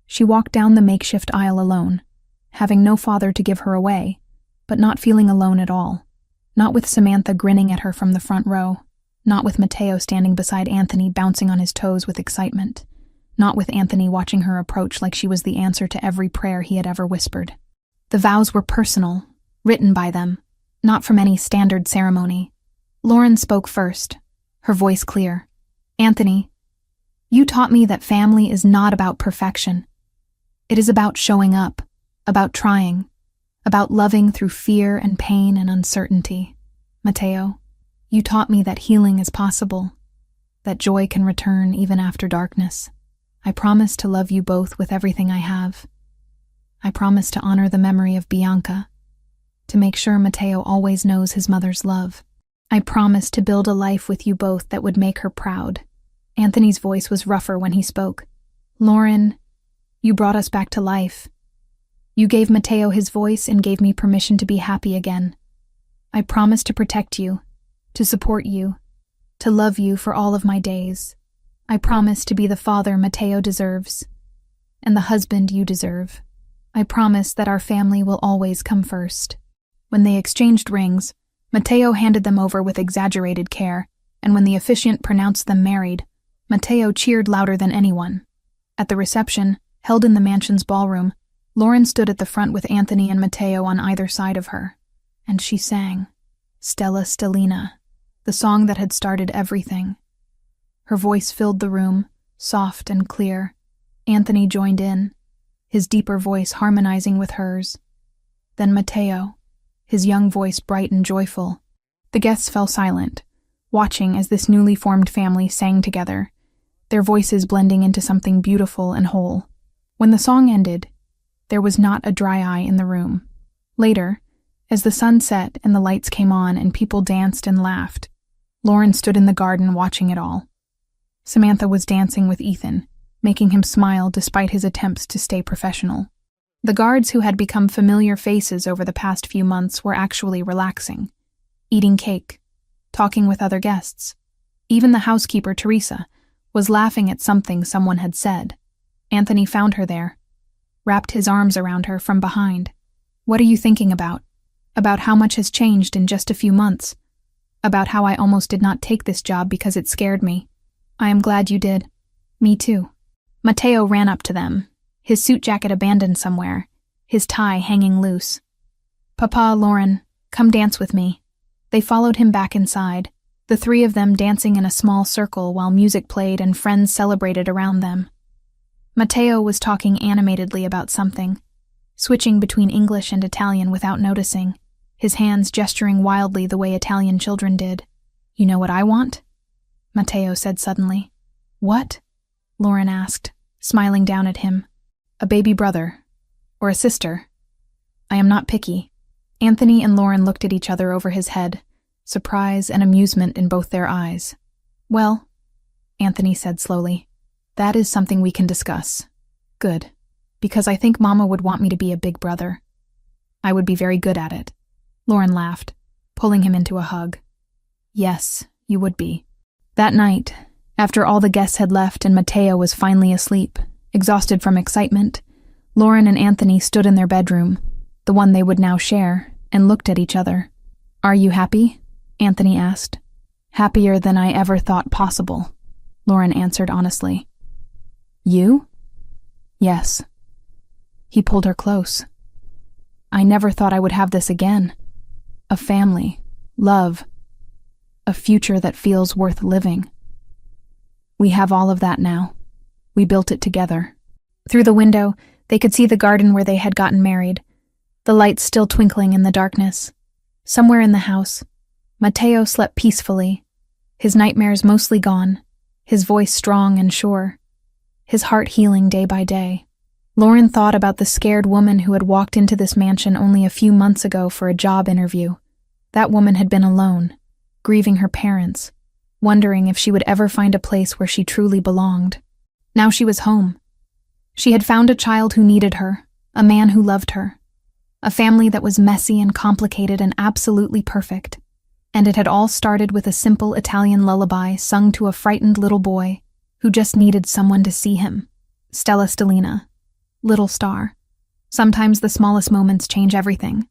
S1: She walked down the makeshift aisle alone, having no father to give her away, but not feeling alone at all. Not with Samantha grinning at her from the front row. Not with Mateo standing beside Anthony bouncing on his toes with excitement. Not with Anthony watching her approach like she was the answer to every prayer he had ever whispered. The vows were personal, written by them, not from any standard ceremony. Lauren spoke first, her voice clear. "Anthony, you taught me that family is not about perfection. It is about showing up, about trying, about loving through fear and pain and uncertainty. Mateo, you taught me that healing is possible, that joy can return even after darkness. I promise to love you both with everything I have. I promise to honor the memory of Bianca, to make sure Mateo always knows his mother's love. I promise to build a life with you both that would make her proud." Anthony's voice was rougher when he spoke. "Lauren, you brought us back to life. You gave Mateo his voice and gave me permission to be happy again. I promise to protect you, to support you, to love you for all of my days. I promise to be the father Mateo deserves, and the husband you deserve. I promise that our family will always come first." When they exchanged rings, Mateo handed them over with exaggerated care, and when the officiant pronounced them married, Mateo cheered louder than anyone. At the reception, held in the mansion's ballroom, Lauren stood at the front with Anthony and Mateo on either side of her, and she sang, "Stella Stellina," the song that had started everything. Her voice filled the room, soft and clear. Anthony joined in, his deeper voice harmonizing with hers. Then Mateo, his young voice bright and joyful. The guests fell silent, watching as this newly formed family sang together, their voices blending into something beautiful and whole. When the song ended, there was not a dry eye in the room. Later, as the sun set and the lights came on and people danced and laughed, Lauren stood in the garden watching it all. Samantha was dancing with Ethan, making him smile despite his attempts to stay professional. The guards who had become familiar faces over the past few months were actually relaxing, eating cake, talking with other guests. Even the housekeeper, Teresa, was laughing at something someone had said. Anthony found her there, wrapped his arms around her from behind. "What are you thinking about? About how much has changed in just a few months? About how I almost did not take this job because it scared me. I am glad you did. Me too." Mateo ran up to them, his suit jacket abandoned somewhere, his tie hanging loose. "Papa, Lauren, come dance with me." They followed him back inside, the three of them dancing in a small circle while music played and friends celebrated around them. Mateo was talking animatedly about something, switching between English and Italian without noticing, his hands gesturing wildly the way Italian children did. "You know what I want?" Mateo said suddenly. "What?" Lauren asked, smiling down at him. "A baby brother. Or a sister. I am not picky." Anthony and Lauren looked at each other over his head, surprise and amusement in both their eyes. "Well," Anthony said slowly, "that is something we can discuss." "Good. Because I think Mama would want me to be a big brother. I would be very good at it." Lauren laughed, pulling him into a hug. "Yes, you would be. That night, after all the guests had left and Mateo was finally asleep, exhausted from excitement, Lauren and Anthony stood in their bedroom, the one they would now share, and looked at each other. "Are you happy?" Anthony asked. "Happier than I ever thought possible," Lauren answered honestly. "You?" "Yes." He pulled her close. "I never thought I would have this again. A family, love, a future that feels worth living. We have all of that now. We built it together." Through the window, they could see the garden where they had gotten married, the lights still twinkling in the darkness. Somewhere in the house, Mateo slept peacefully, his nightmares mostly gone, his voice strong and sure, his heart healing day by day. Lauren thought about the scared woman who had walked into this mansion only a few months ago for a job interview. That woman had been alone, grieving her parents, wondering if she would ever find a place where she truly belonged. Now she was home. She had found a child who needed her, a man who loved her, a family that was messy and complicated and absolutely perfect. And it had all started with a simple Italian lullaby sung to a frightened little boy who just needed someone to see him. Stella Stellina, little star. Sometimes the smallest moments change everything.